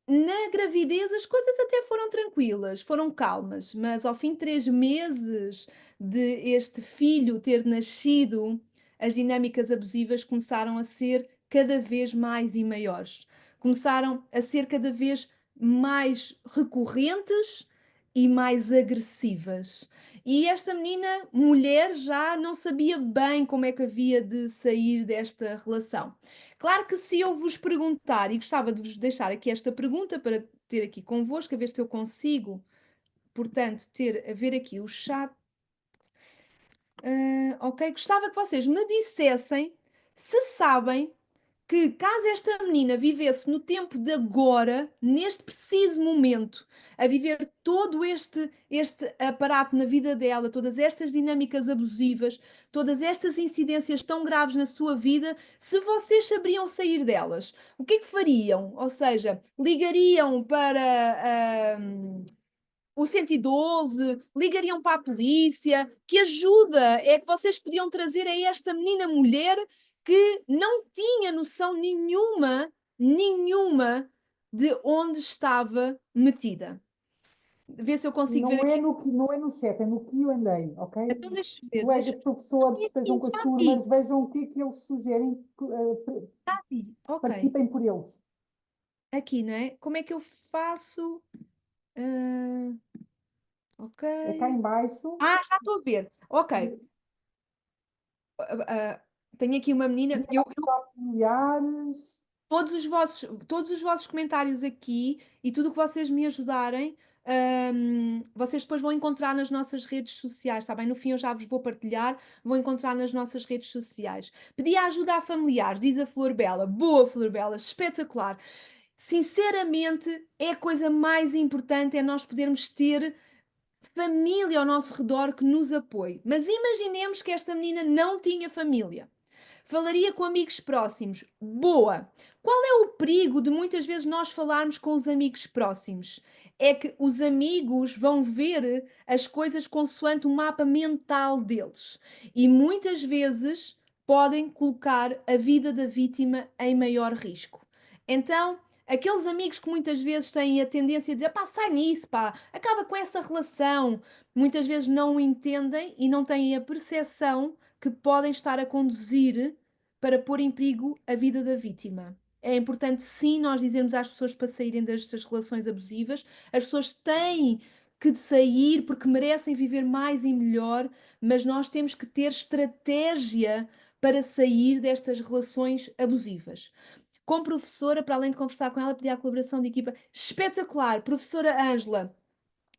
na gravidez as coisas até foram tranquilas, foram calmas, mas ao fim de 3 meses de este filho ter nascido, as dinâmicas abusivas começaram a ser cada vez mais e maiores. Começaram a ser cada vez mais recorrentes e mais agressivas. E esta menina, mulher, já não sabia bem como é que havia de sair desta relação. Claro que se eu vos perguntar, e gostava de vos deixar aqui esta pergunta para ter aqui convosco, a ver se eu consigo, portanto, ter a ver aqui o chat. Ok, gostava que vocês me dissessem se sabem que caso esta menina vivesse no tempo de agora, neste preciso momento, a viver todo este aparato na vida dela, todas estas dinâmicas abusivas, todas estas incidências tão graves na sua vida, se vocês saberiam sair delas, o que é que fariam? Ou seja, ligariam para o 112, ligariam para a polícia? Que ajuda é que vocês podiam trazer a esta menina mulher que não tinha noção nenhuma de onde estava metida? Vê se eu consigo ver aqui. Não é no chat, é no Q&A, ok? Então deixa eu ver, deixa Colegas professores, estejam com as já vi, turmas, vejam o que é que eles sugerem, já vi. Ok, participem por eles. aqui, não é? Como é que eu faço? Ah, ok. É cá em baixo, Ah, já estou a ver. Ok. Ah, tenho aqui uma menina. familiares, Todos os vossos comentários aqui e tudo o que vocês me ajudarem, vocês depois vão encontrar nas nossas redes sociais, está bem? No fim eu já vos vou partilhar, vão encontrar nas nossas redes sociais. Pedi ajuda a familiares, diz a Flor Bela. Boa, Flor Bela, espetacular. Sinceramente, é a coisa mais importante, é nós podermos ter família ao nosso redor que nos apoie. Mas imaginemos que esta menina não tinha família. Falaria com amigos próximos. Boa! Qual é o perigo de muitas vezes nós falarmos com os amigos próximos? É que os amigos vão ver as coisas consoante o mapa mental deles e muitas vezes podem colocar a vida da vítima em maior risco. Então, aqueles amigos que muitas vezes têm a tendência a dizer pá, sai nisso, pá, acaba com essa relação, muitas vezes não o entendem e não têm a percepção que podem estar a conduzir para pôr em perigo a vida da vítima. É importante, sim, nós dizermos às pessoas para saírem destas relações abusivas. As pessoas têm que de sair porque merecem viver mais e melhor, mas nós temos que ter estratégia para sair destas relações abusivas. Como professora, para além de conversar com ela, pedi a colaboração de equipa espetacular. Professora Ângela,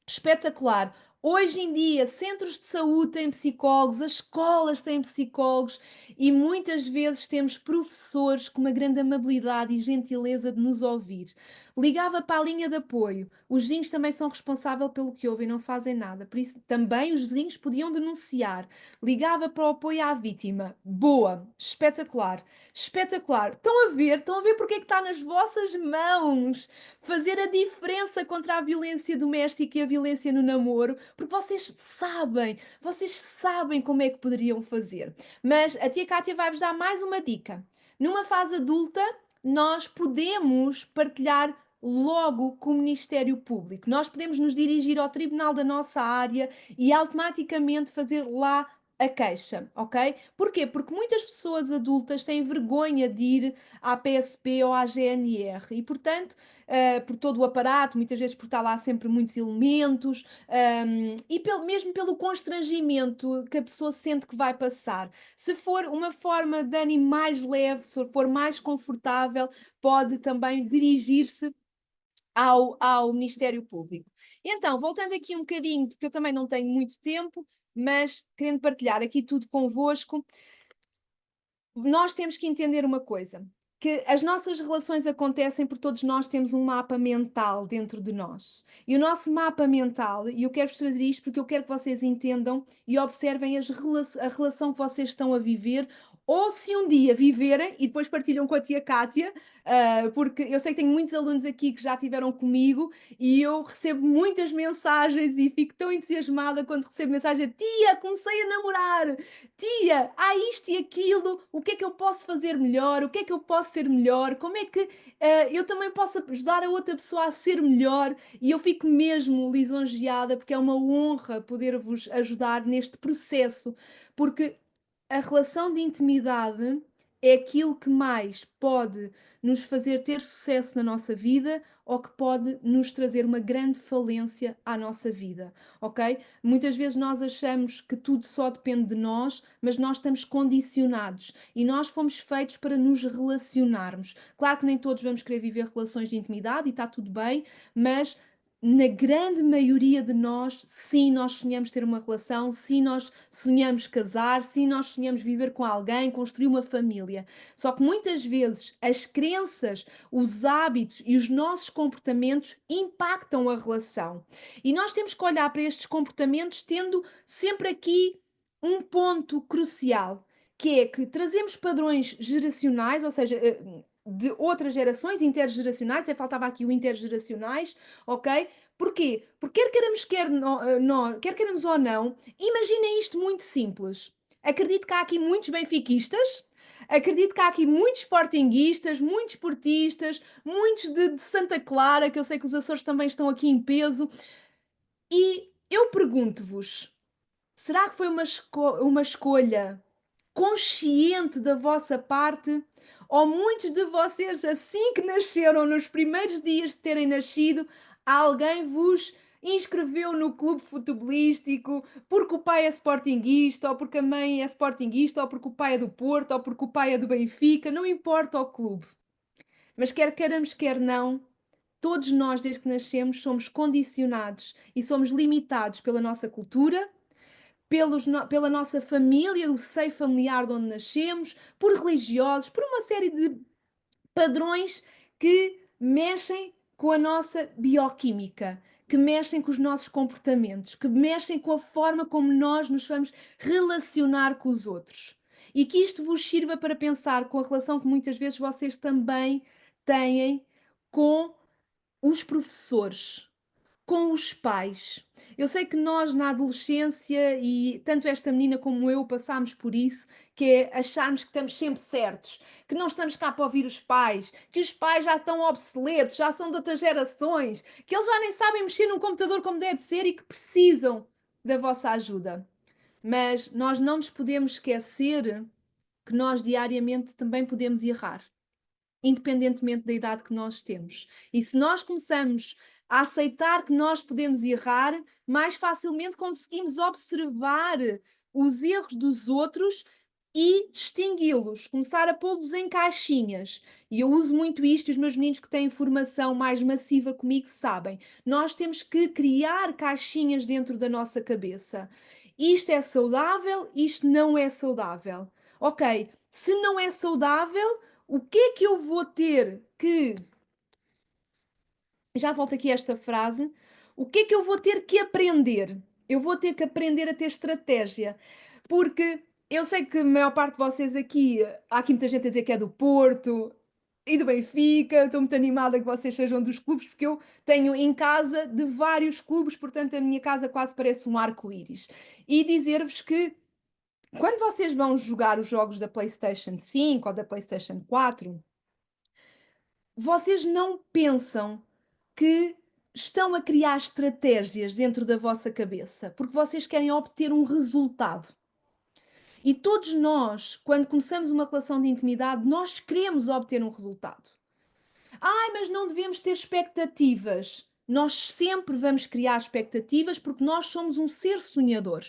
espetacular. Hoje em dia, centros de saúde têm psicólogos, as escolas têm psicólogos e muitas vezes temos professores com uma grande amabilidade e gentileza de nos ouvir. Ligava para a linha de apoio. Os vizinhos também são responsáveis pelo que ouvem e não fazem nada. Por isso, também os vizinhos podiam denunciar. Ligava para o apoio à vítima. Boa, espetacular, espetacular. Estão a ver porque é que está nas vossas mãos fazer a diferença contra a violência doméstica e a violência no namoro, porque vocês sabem como é que poderiam fazer. Mas a tia Cátia vai-vos dar mais uma dica. Numa fase adulta, nós podemos partilhar logo com o Ministério Público. Nós podemos nos dirigir ao tribunal da nossa área e automaticamente fazer lá a queixa, ok? Porquê? Porque muitas pessoas adultas têm vergonha de ir à PSP ou à GNR e, portanto, por todo o aparato, muitas vezes por estar lá sempre muitos elementos, e mesmo pelo constrangimento que a pessoa sente que vai passar. Se for uma forma de ânimo mais leve, se for mais confortável, pode também dirigir-se ao Ministério Público. Então, voltando aqui um bocadinho, porque eu também não tenho muito tempo, mas querendo partilhar aqui tudo convosco, nós temos que entender uma coisa, que as nossas relações acontecem porque todos nós temos um mapa mental dentro de nós. E o nosso mapa mental, e eu quero-vos trazer isto porque eu quero que vocês entendam e observem a relação que vocês estão a viver, ou se um dia viverem, e depois partilham com a tia Cátia, porque eu sei que tenho muitos alunos aqui que já estiveram comigo e eu recebo muitas mensagens e fico tão entusiasmada quando recebo mensagem: tia, comecei a namorar, tia, há isto e aquilo, o que é que eu posso fazer melhor, o que é que eu posso ser melhor, como é que eu também posso ajudar a outra pessoa a ser melhor, e eu fico mesmo lisonjeada porque é uma honra poder-vos ajudar neste processo, porque a relação de intimidade é aquilo que mais pode nos fazer ter sucesso na nossa vida ou que pode nos trazer uma grande falência à nossa vida, ok? Muitas vezes nós achamos que tudo só depende de nós, mas nós estamos condicionados e nós fomos feitos para nos relacionarmos. Claro que nem todos vamos querer viver relações de intimidade e está tudo bem, mas na grande maioria de nós, sim, nós sonhamos ter uma relação, sim, nós sonhamos casar, sim, nós sonhamos viver com alguém, construir uma família. Só que muitas vezes as crenças, os hábitos e os nossos comportamentos impactam a relação. E nós temos que olhar para estes comportamentos tendo sempre aqui um ponto crucial, que é que trazemos padrões geracionais, ou seja, de outras gerações, intergeracionais, faltava aqui o intergeracionais, ok? Porquê? Porque quer queiramos, quer queiramos ou não, imaginem isto muito simples. Acredito que há aqui muitos benfiquistas, acredito que há aqui muitos sportinguistas, muitos portistas, muitos de Santa Clara, que eu sei que os Açores também estão aqui em peso, e eu pergunto-vos, será que foi uma escolha consciente da vossa parte? Ou muitos de vocês, assim que nasceram, nos primeiros dias de terem nascido, alguém vos inscreveu no clube futebolístico porque o pai é sportinguista, ou porque a mãe é sportinguista, ou porque o pai é do Porto, ou porque o pai é do Benfica, não importa o clube. Mas quer queiramos, quer não, todos nós, desde que nascemos, somos condicionados e somos limitados pela nossa cultura, pela nossa família, o seio familiar de onde nascemos, por religiosos, por uma série de padrões que mexem com a nossa bioquímica, que mexem com os nossos comportamentos, que mexem com a forma como nós nos vamos relacionar com os outros. E que isto vos sirva para pensar com a relação que muitas vezes vocês também têm com os professores, com os pais. Eu sei que nós na adolescência, e tanto esta menina como eu passámos por isso, que é acharmos que estamos sempre certos, que não estamos cá para ouvir os pais, que os pais já estão obsoletos, já são de outras gerações, que eles já nem sabem mexer num computador como deve ser e que precisam da vossa ajuda. Mas nós não nos podemos esquecer que nós diariamente também podemos errar. independentemente da idade que nós temos. E se nós começamos a aceitar que nós podemos errar, mais facilmente conseguimos observar os erros dos outros e distingui-los, começar a pô-los em caixinhas. E eu uso muito isto, e os meus meninos que têm formação mais massiva comigo sabem. Nós temos que criar caixinhas dentro da nossa cabeça. Isto é saudável, isto não é saudável. Ok, se não é saudável, o que é que eu vou ter que. Já volto aqui a esta frase. O que é que eu vou ter que aprender? Eu vou ter que aprender a ter estratégia. Porque eu sei que a maior parte de vocês aqui, há aqui muita gente a dizer que é do Porto e do Benfica. Estou muito animada que vocês sejam dos clubes, porque eu tenho em casa de vários clubes, portanto a minha casa quase parece um arco-íris. E dizer-vos que quando vocês vão jogar os jogos da PlayStation 5 ou da PlayStation 4, vocês não pensam que estão a criar estratégias dentro da vossa cabeça, porque vocês querem obter um resultado. E todos nós, quando começamos uma relação de intimidade, nós queremos obter um resultado. Ai, mas não devemos ter expectativas. Nós sempre vamos criar expectativas porque nós somos um ser sonhador.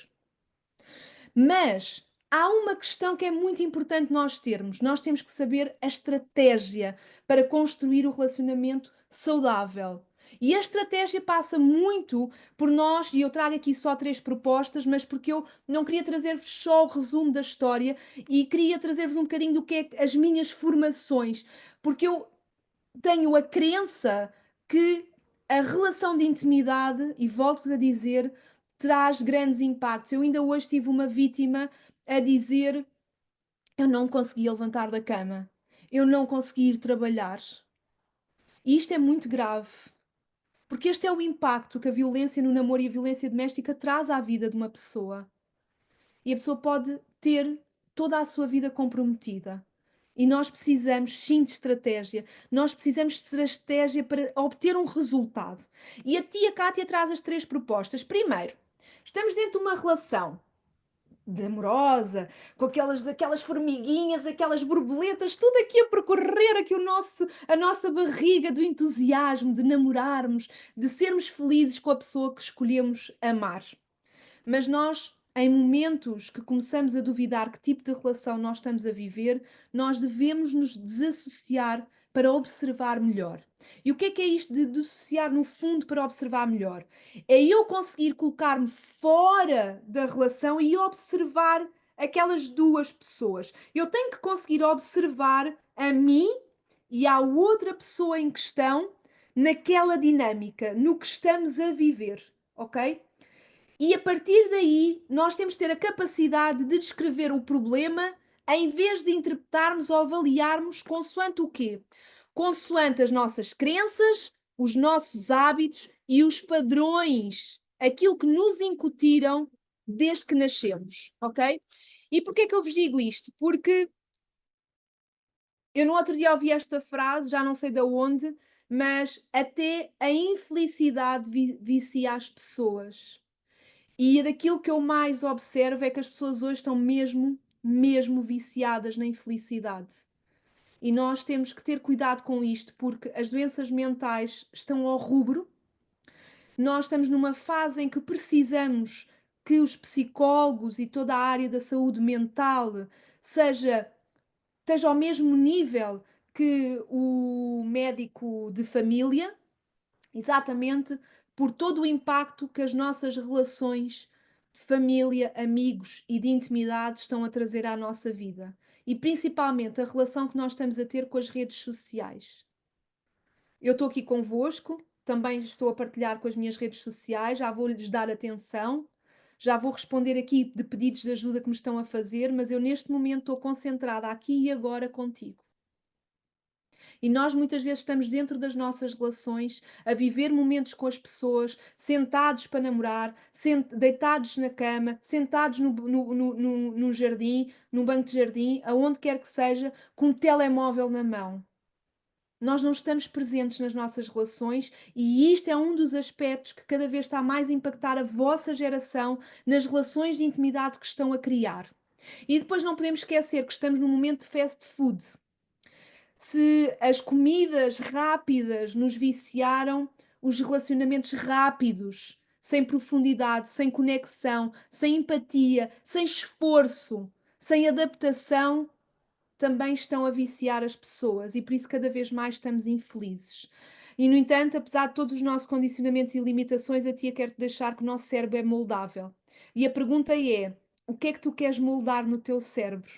Mas há uma questão que é muito importante nós termos. Nós temos que saber a estratégia para construir o relacionamento saudável. E a estratégia passa muito por nós, e eu trago aqui só 3 propostas, mas porque eu não queria trazer-vos só o resumo da história e queria trazer-vos um bocadinho do que é as minhas formações, porque eu tenho a crença que a relação de intimidade, e volto-vos a dizer, traz grandes impactos. Eu ainda hoje tive uma vítima a dizer: eu não conseguia levantar da cama, eu não conseguia ir trabalhar. E isto é muito grave, porque este é o impacto que a violência no namoro e a violência doméstica traz à vida de uma pessoa. E a pessoa pode ter toda a sua vida comprometida. E nós precisamos, sim, de estratégia. Nós precisamos de estratégia para obter um resultado. E a tia Cátia traz as 3 propostas. Primeiro, estamos dentro de uma relação de amorosa, com aquelas formiguinhas, aquelas borboletas, tudo aqui a percorrer aqui a nossa barriga do entusiasmo de namorarmos, de sermos felizes com a pessoa que escolhemos amar. Mas nós, em momentos que começamos a duvidar que tipo de relação nós estamos a viver, nós devemos nos desassociar para observar melhor. E o que é isto de dissociar no fundo para observar melhor? É eu conseguir colocar-me fora da relação e observar aquelas 2 pessoas. Eu tenho que conseguir observar a mim e a outra pessoa em questão naquela dinâmica, no que estamos a viver, ok? E a partir daí, nós temos de ter a capacidade de descrever o problema em vez de interpretarmos ou avaliarmos consoante o quê? Consoante as nossas crenças, os nossos hábitos e os padrões, aquilo que nos incutiram desde que nascemos, ok? E porquê que eu vos digo isto? Porque eu no outro dia ouvi esta frase, já não sei de onde, mas até a infelicidade vicia as pessoas. E daquilo que eu mais observo é que as pessoas hoje estão mesmo viciadas na infelicidade. E nós temos que ter cuidado com isto, porque as doenças mentais estão ao rubro. Nós estamos numa fase em que precisamos que os psicólogos e toda a área da saúde mental esteja ao mesmo nível que o médico de família, exatamente por todo o impacto que as nossas relações de família, amigos e de intimidade estão a trazer à nossa vida. E principalmente a relação que nós estamos a ter com as redes sociais. Eu estou aqui convosco, também estou a partilhar com as minhas redes sociais, já vou-lhes dar atenção, já vou responder aqui de pedidos de ajuda que me estão a fazer, mas eu neste momento estou concentrada aqui e agora contigo. E nós muitas vezes estamos dentro das nossas relações, a viver momentos com as pessoas, sentados para namorar, deitados na cama, sentados no jardim, num banco de jardim, aonde quer que seja, com o telemóvel na mão. Nós não estamos presentes nas nossas relações e isto é um dos aspectos que cada vez está mais a impactar a vossa geração nas relações de intimidade que estão a criar. E depois não podemos esquecer que estamos num momento de fast food. se as comidas rápidas nos viciaram, os relacionamentos rápidos, sem profundidade, sem conexão, sem empatia, sem esforço, sem adaptação, também estão a viciar as pessoas e por isso cada vez mais estamos infelizes. E, no entanto, apesar de todos os nossos condicionamentos e limitações, a tia quer-te deixar que o nosso cérebro é moldável. E a pergunta é: o que é que tu queres moldar no teu cérebro?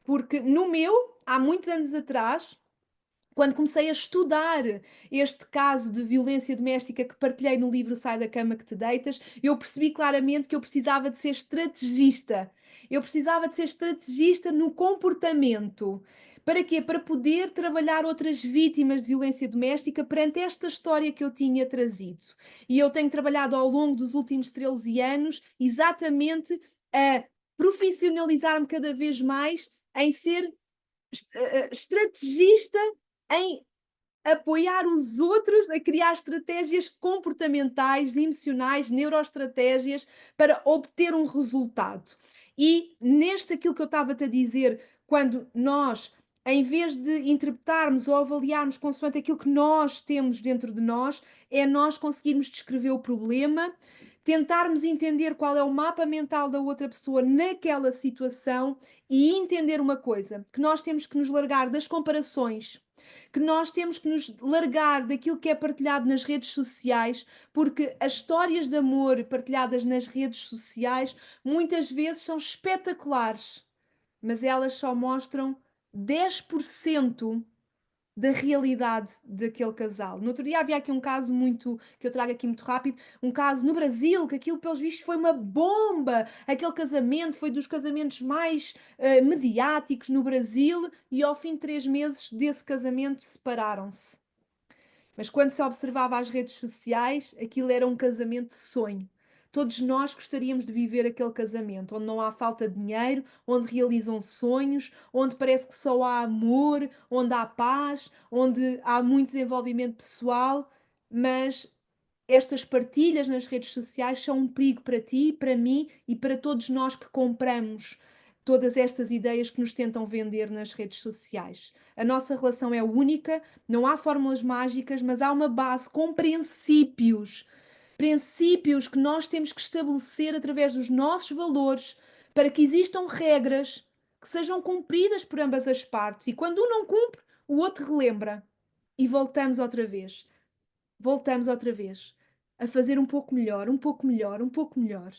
Porque no meu, há muitos anos atrás, quando comecei a estudar este caso de violência doméstica que partilhei no livro Sai da Cama que te deitas, eu percebi claramente que eu precisava de ser estrategista. Eu precisava de ser estrategista no comportamento. Para quê? Para poder trabalhar outras vítimas de violência doméstica perante esta história que eu tinha trazido. E eu tenho trabalhado ao longo dos últimos 13 anos exatamente a profissionalizar-me cada vez mais em ser estrategista em apoiar os outros a criar estratégias comportamentais, emocionais, neuroestratégias para obter um resultado. E neste aquilo que eu estava-te a dizer, quando nós, em vez de interpretarmos ou avaliarmos consoante aquilo que nós temos dentro de nós, é nós conseguirmos descrever o problema, tentarmos entender qual é o mapa mental da outra pessoa naquela situação e entender uma coisa, que nós temos que nos largar das comparações, que nós temos que nos largar daquilo que é partilhado nas redes sociais, porque as histórias de amor partilhadas nas redes sociais muitas vezes são espetaculares, mas elas só mostram 10% da realidade daquele casal. No outro dia havia aqui um caso muito, que eu trago aqui muito rápido, um caso no Brasil, que aquilo pelos vistos foi uma bomba, aquele casamento foi dos casamentos mais mediáticos no Brasil e ao fim de 3 meses desse casamento separaram-se. Mas quando se observava as redes sociais, aquilo era um casamento de sonho. Todos nós gostaríamos de viver aquele casamento, onde não há falta de dinheiro, onde realizam sonhos, onde parece que só há amor, onde há paz, onde há muito desenvolvimento pessoal, mas estas partilhas nas redes sociais são um perigo para ti, para mim e para todos nós que compramos todas estas ideias que nos tentam vender nas redes sociais. A nossa relação é única, não há fórmulas mágicas, mas há uma base com princípios. Princípios que nós temos que estabelecer através dos nossos valores para que existam regras que sejam cumpridas por ambas as partes. E quando um não cumpre, o outro relembra. E voltamos outra vez a fazer um pouco melhor, um pouco melhor, um pouco melhor.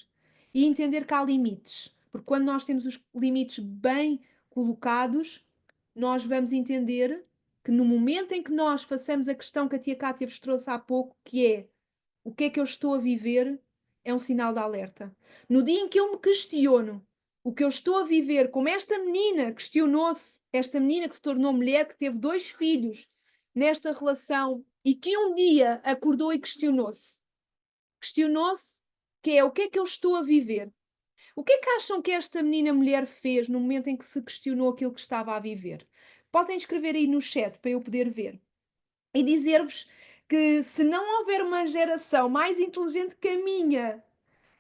E entender que há limites. Porque quando nós temos os limites bem colocados, nós vamos entender que no momento em que nós façamos a questão que a tia Cátia vos trouxe há pouco, que é o que é que eu estou a viver, é um sinal de alerta. No dia em que eu me questiono o que eu estou a viver, como esta menina questionou-se, esta menina que se tornou mulher, que teve 2 filhos nesta relação e que um dia acordou e questionou-se. Questionou-se que é o que é que eu estou a viver? O que é que acham que esta menina mulher fez no momento em que se questionou aquilo que estava a viver? Podem escrever aí no chat para eu poder ver. E dizer-vos que se não houver uma geração mais inteligente que a minha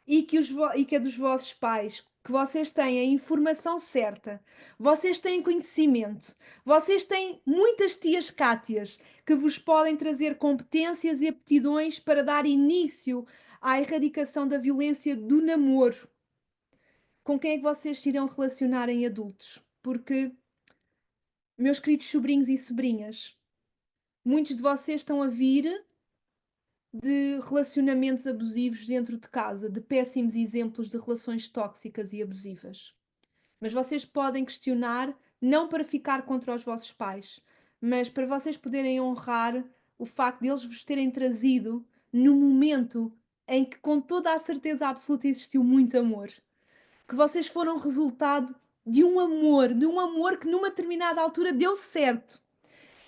e que a dos vossos pais, que vocês têm a informação certa, vocês têm conhecimento, vocês têm muitas tias Cátias que vos podem trazer competências e aptidões para dar início à erradicação da violência do namoro. Com quem é que vocês se irão relacionar em adultos? Porque, meus queridos sobrinhos e sobrinhas, muitos de vocês estão a vir de relacionamentos abusivos dentro de casa, de péssimos exemplos de relações tóxicas e abusivas. Mas vocês podem questionar, não para ficar contra os vossos pais, mas para vocês poderem honrar o facto de eles vos terem trazido no momento em que, com toda a certeza absoluta, existiu muito amor. Que vocês foram resultado de um amor que numa determinada altura deu certo.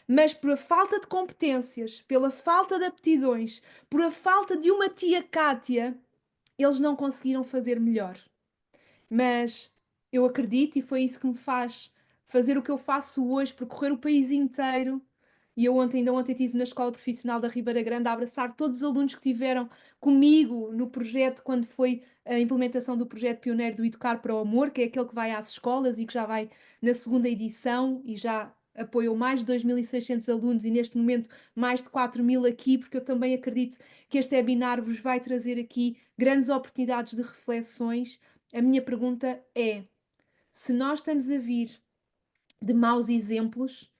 Mas por a falta de competências, pela falta de aptidões, por a falta de uma tia Cátia, eles não conseguiram fazer melhor. Mas eu acredito, e foi isso que me faz fazer o que eu faço hoje, percorrer o país inteiro. E eu ainda ontem estive na Escola Profissional da Ribeira Grande a abraçar todos os alunos que tiveram comigo no projeto, quando foi a implementação do projeto pioneiro do Educar para o Amor, que é aquele que vai às escolas e que já vai na segunda edição e já apoiam mais de 2.600 alunos e neste momento mais de 4.000 aqui, porque eu também acredito que este webinar vos vai trazer aqui grandes oportunidades de reflexões. A minha pergunta é: se nós estamos a vir de maus exemplos,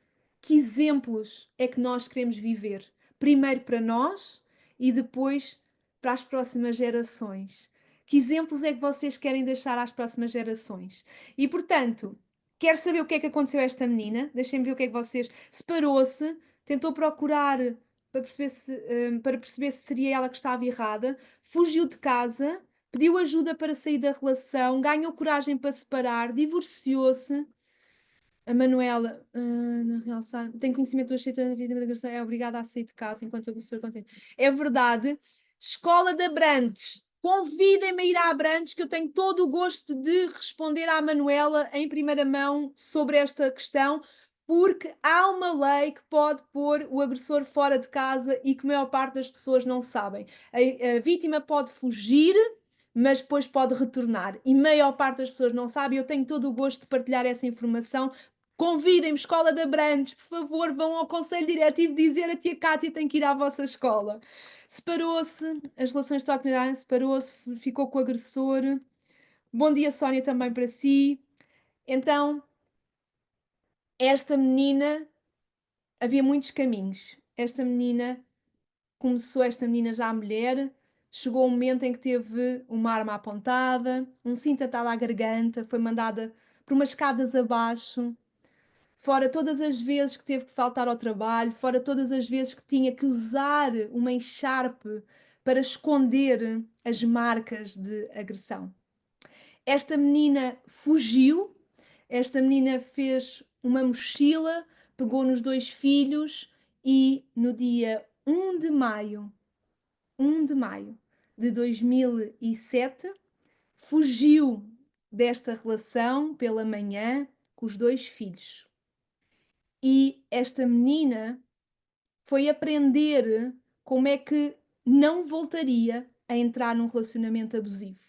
que exemplos é que nós queremos viver? Primeiro para nós e depois para as próximas gerações. Que exemplos é que vocês querem deixar às próximas gerações? E, portanto, quero saber o que é que aconteceu a esta menina. Deixem-me ver o que é que vocês... Separou-se, tentou procurar para perceber se seria ela que estava errada, fugiu de casa, pediu ajuda para sair da relação, ganhou coragem para separar, divorciou-se. A Manuela, realçar, tem conhecimento do aceito da vida da agressão, é obrigada a sair de casa enquanto o agressor continua. É verdade. Escola de Abrantes, convidem-me a ir a Abrantes, que eu tenho todo o gosto de responder à Manuela em primeira mão sobre esta questão, porque há uma lei que pode pôr o agressor fora de casa e que a maior parte das pessoas não sabem. A vítima pode fugir, mas depois pode retornar. E a maior parte das pessoas não sabe. Eu tenho todo o gosto de partilhar essa informação. Convidem-me, Escola de Abrantes, por favor, vão ao Conselho Diretivo dizer a tia Cátia tem que ir à vossa escola. Separou-se, as relações de toque, separou-se, ficou com o agressor. Bom dia, Sónia, também para si. Então, esta menina, havia muitos caminhos. Esta menina já mulher, chegou um momento em que teve uma arma apontada, um cinto atado à garganta, foi mandada por umas escadas abaixo, fora todas as vezes que teve que faltar ao trabalho, fora todas as vezes que tinha que usar uma encharpe para esconder as marcas de agressão. Esta menina fugiu, esta menina fez uma mochila, pegou nos 2 filhos e no dia 1 de maio de 2007, fugiu desta relação pela manhã com os 2 filhos. E esta menina foi aprender como é que não voltaria a entrar num relacionamento abusivo.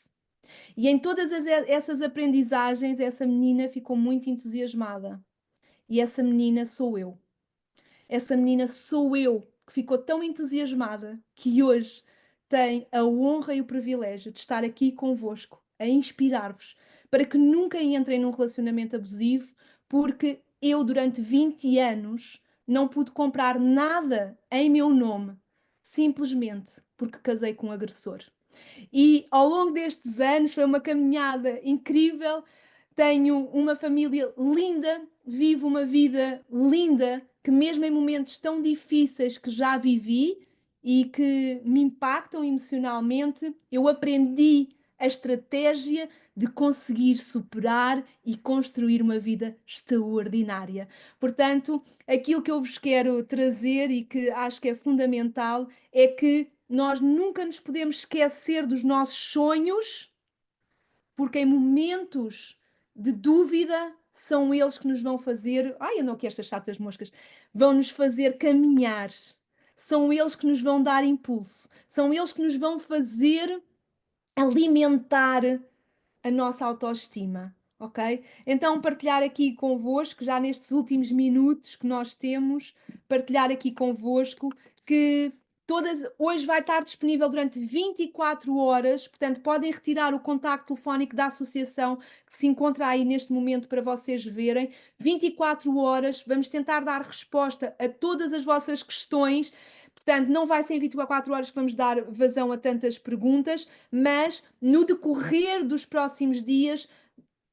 E em todas essas aprendizagens, essa menina ficou muito entusiasmada. E essa menina sou eu. Essa menina sou eu, que ficou tão entusiasmada que hoje tem a honra e o privilégio de estar aqui convosco, a inspirar-vos, para que nunca entrem num relacionamento abusivo, porque eu, durante 20 anos, não pude comprar nada em meu nome, simplesmente porque casei com um agressor. E ao longo destes anos foi uma caminhada incrível. Tenho uma família linda, vivo uma vida linda, que mesmo em momentos tão difíceis que já vivi e que me impactam emocionalmente, eu aprendi a estratégia de conseguir superar e construir uma vida extraordinária. Portanto, aquilo que eu vos quero trazer e que acho que é fundamental é que nós nunca nos podemos esquecer dos nossos sonhos, porque em momentos de dúvida são eles que nos vão fazer. Ai, andam aqui estas chatas moscas. Vão nos fazer caminhar. São eles que nos vão dar impulso. São eles que nos vão fazer alimentar a nossa autoestima. Ok? Então, partilhar aqui convosco, já nestes últimos minutos que nós temos, partilhar aqui convosco que hoje vai estar disponível durante 24 horas, portanto podem retirar o contacto telefónico da associação que se encontra aí neste momento para vocês verem. 24 horas, vamos tentar dar resposta a todas as vossas questões. Portanto, não vai ser em 24 horas que vamos dar vazão a tantas perguntas, mas no decorrer dos próximos dias,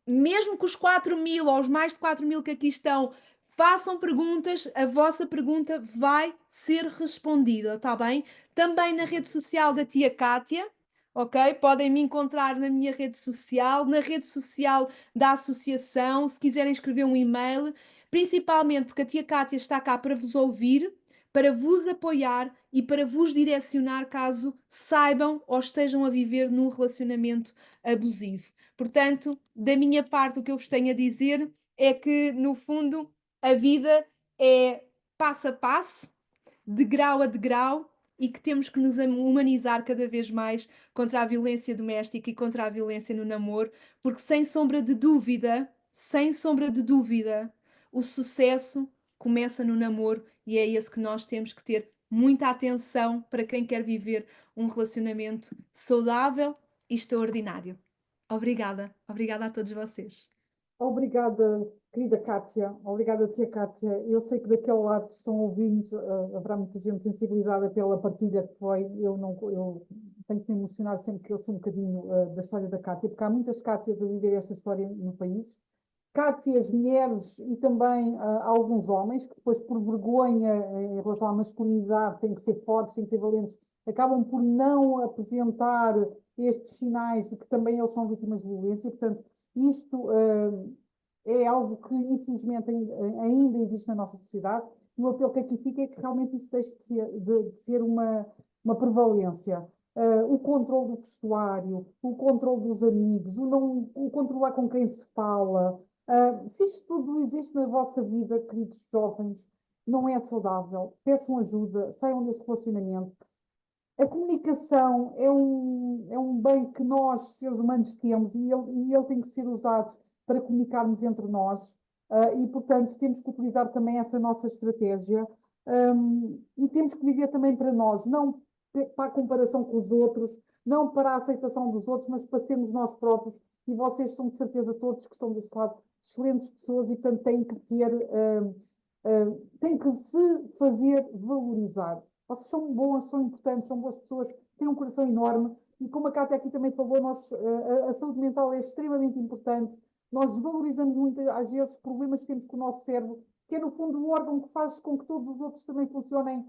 mesmo que os 4.000 ou os mais de 4.000 que aqui estão façam perguntas, a vossa pergunta vai ser respondida, está bem? Também na rede social da tia Cátia, ok? Podem me encontrar na minha rede social, na rede social da associação, se quiserem escrever um e-mail, principalmente porque a tia Cátia está cá para vos ouvir, para vos apoiar e para vos direcionar caso saibam ou estejam a viver num relacionamento abusivo. Portanto, da minha parte, o que eu vos tenho a dizer é que, no fundo, a vida é passo a passo, de grau a degrau, e que temos que nos humanizar cada vez mais contra a violência doméstica e contra a violência no namoro, porque sem sombra de dúvida, o sucesso começa no namoro e é esse que nós temos que ter muita atenção para quem quer viver um relacionamento saudável e extraordinário. Obrigada, obrigada a todos vocês. Obrigada, querida Kátia. Obrigada, tia Kátia. Eu sei que daquele lado estão ouvindo, haverá muita gente sensibilizada pela partilha que foi. Eu tenho que me emocionar sempre que eu sou um bocadinho da história da Kátia, porque há muitas Kátias a viver esta história no país. Cátias, mulheres e também alguns homens que depois, por vergonha em relação à masculinidade, têm que ser fortes, têm que ser valentes, acabam por não apresentar estes sinais de que também eles são vítimas de violência. Portanto, isto é algo que, infelizmente, ainda existe na nossa sociedade. E o apelo que aqui fica é que realmente isso deixe de ser uma prevalência. O controle do vestuário, o controle dos amigos, o controlar com quem se fala. Se isto tudo existe na vossa vida, queridos jovens, não é saudável. Peçam ajuda, saiam desse relacionamento. A comunicação é um bem que nós, seres humanos, temos e ele tem que ser usado para comunicarmos entre nós. E, portanto, temos que utilizar também essa nossa estratégia. E temos que viver também para nós, não para a comparação com os outros, não para a aceitação dos outros, mas para sermos nós próprios. E vocês são, de certeza, todos que estão desse lado, excelentes pessoas e, portanto, têm que se fazer valorizar. Vocês são bons, são importantes, são boas pessoas, têm um coração enorme e como a Cátia aqui também falou, a saúde mental é extremamente importante. Nós desvalorizamos muito, às vezes, problemas que temos com o nosso cérebro, que é no fundo o órgão que faz com que todos os outros também funcionem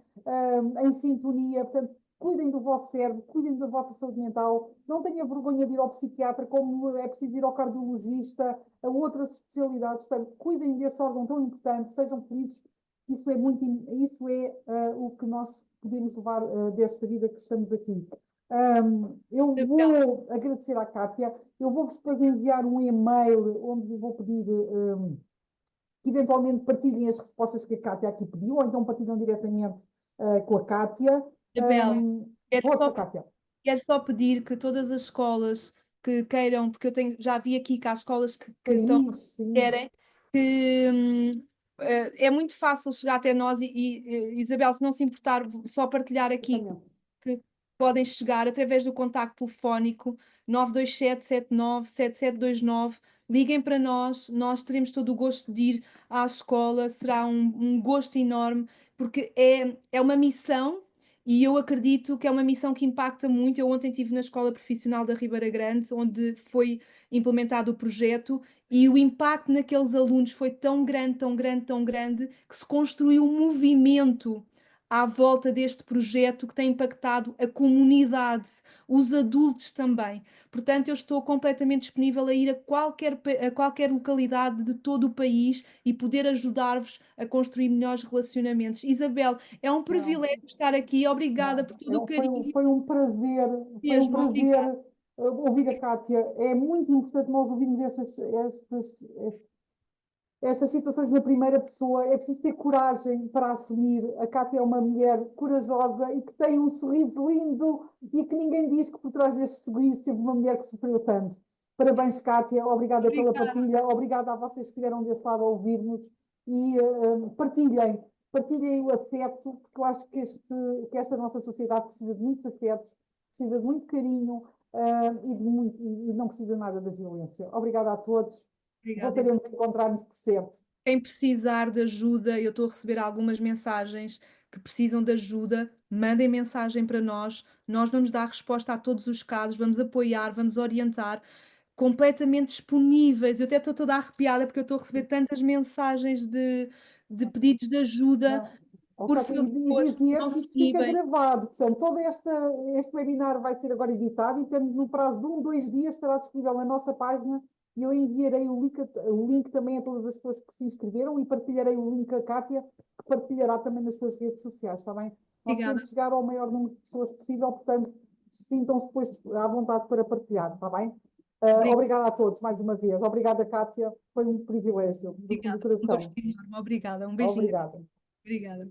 em sintonia. Portanto, cuidem do vosso cérebro, cuidem da vossa saúde mental, não tenham vergonha de ir ao psiquiatra, como é preciso ir ao cardiologista, a outras especialidades. Portanto, cuidem desse órgão tão importante, sejam felizes. Isso é o que nós podemos levar desta vida que estamos aqui. Eu vou agradecer à Cátia, eu vou-vos depois enviar um e-mail onde vos vou pedir que eventualmente partilhem as respostas que a Cátia aqui pediu, ou então partilham diretamente com a Cátia. Isabela, quero Força, só, Cátia. quero só pedir que todas as escolas que queiram, porque já vi aqui que há escolas que Sim. querem, que é muito fácil chegar até nós Isabel, se não se importar, só partilhar aqui Exatamente. que podem chegar através do contacto telefónico 927 79 7729. Liguem para nós teremos todo o gosto de ir à escola, será um gosto enorme, porque é uma missão e eu acredito que é uma missão que impacta muito. Eu ontem estive na Escola Profissional da Ribeira Grande, onde foi implementado o projeto, e o impacto naqueles alunos foi tão grande, tão grande, tão grande, que se construiu um movimento à volta deste projeto que tem impactado a comunidade, os adultos também. Portanto, eu estou completamente disponível a ir a qualquer localidade de todo o país e poder ajudar-vos a construir melhores relacionamentos. Isabel, é um privilégio estar aqui. Obrigada por todo o carinho. Foi um prazer, Mesmo, obrigada. ouvir a Cátia. É muito importante nós ouvirmos estas situações na primeira pessoa. É preciso ter coragem para assumir. A Cátia é uma mulher corajosa e que tem um sorriso lindo e que ninguém diz que por trás deste sorriso teve uma mulher que sofreu tanto. Parabéns, Cátia. Obrigada pela partilha. Obrigada a vocês que estiveram desse lado a ouvir-nos e partilhem o afeto, porque eu acho que esta nossa sociedade precisa de muitos afetos, precisa de muito carinho e não precisa nada da violência. Obrigada a todos. Obrigada. Voltaremos a encontrar-nos por sempre. Quem precisar de ajuda, eu estou a receber algumas mensagens que precisam de ajuda, mandem mensagem para nós vamos dar resposta a todos os casos, vamos apoiar, vamos orientar, completamente disponíveis. Eu até estou toda arrepiada porque eu estou a receber tantas mensagens de pedidos de ajuda. Por favor, E dizer não que se isto fica privem. gravado. Portanto, este webinar vai ser agora editado e, portanto, no prazo de 2 dias estará disponível na nossa página e eu enviarei o link também a todas as pessoas que se inscreveram e partilharei o link a Cátia, que partilhará também nas suas redes sociais, está bem? Nós Obrigada. queremos chegar ao maior número de pessoas possível, portanto, sintam-se depois à vontade para partilhar, está bem? Obrigada a todos, mais uma vez. Obrigada, Cátia. Foi um privilégio do fundo do Obrigada. Um coração. gosto enorme. Obrigada. Um beijinho. Obrigada. Obrigada.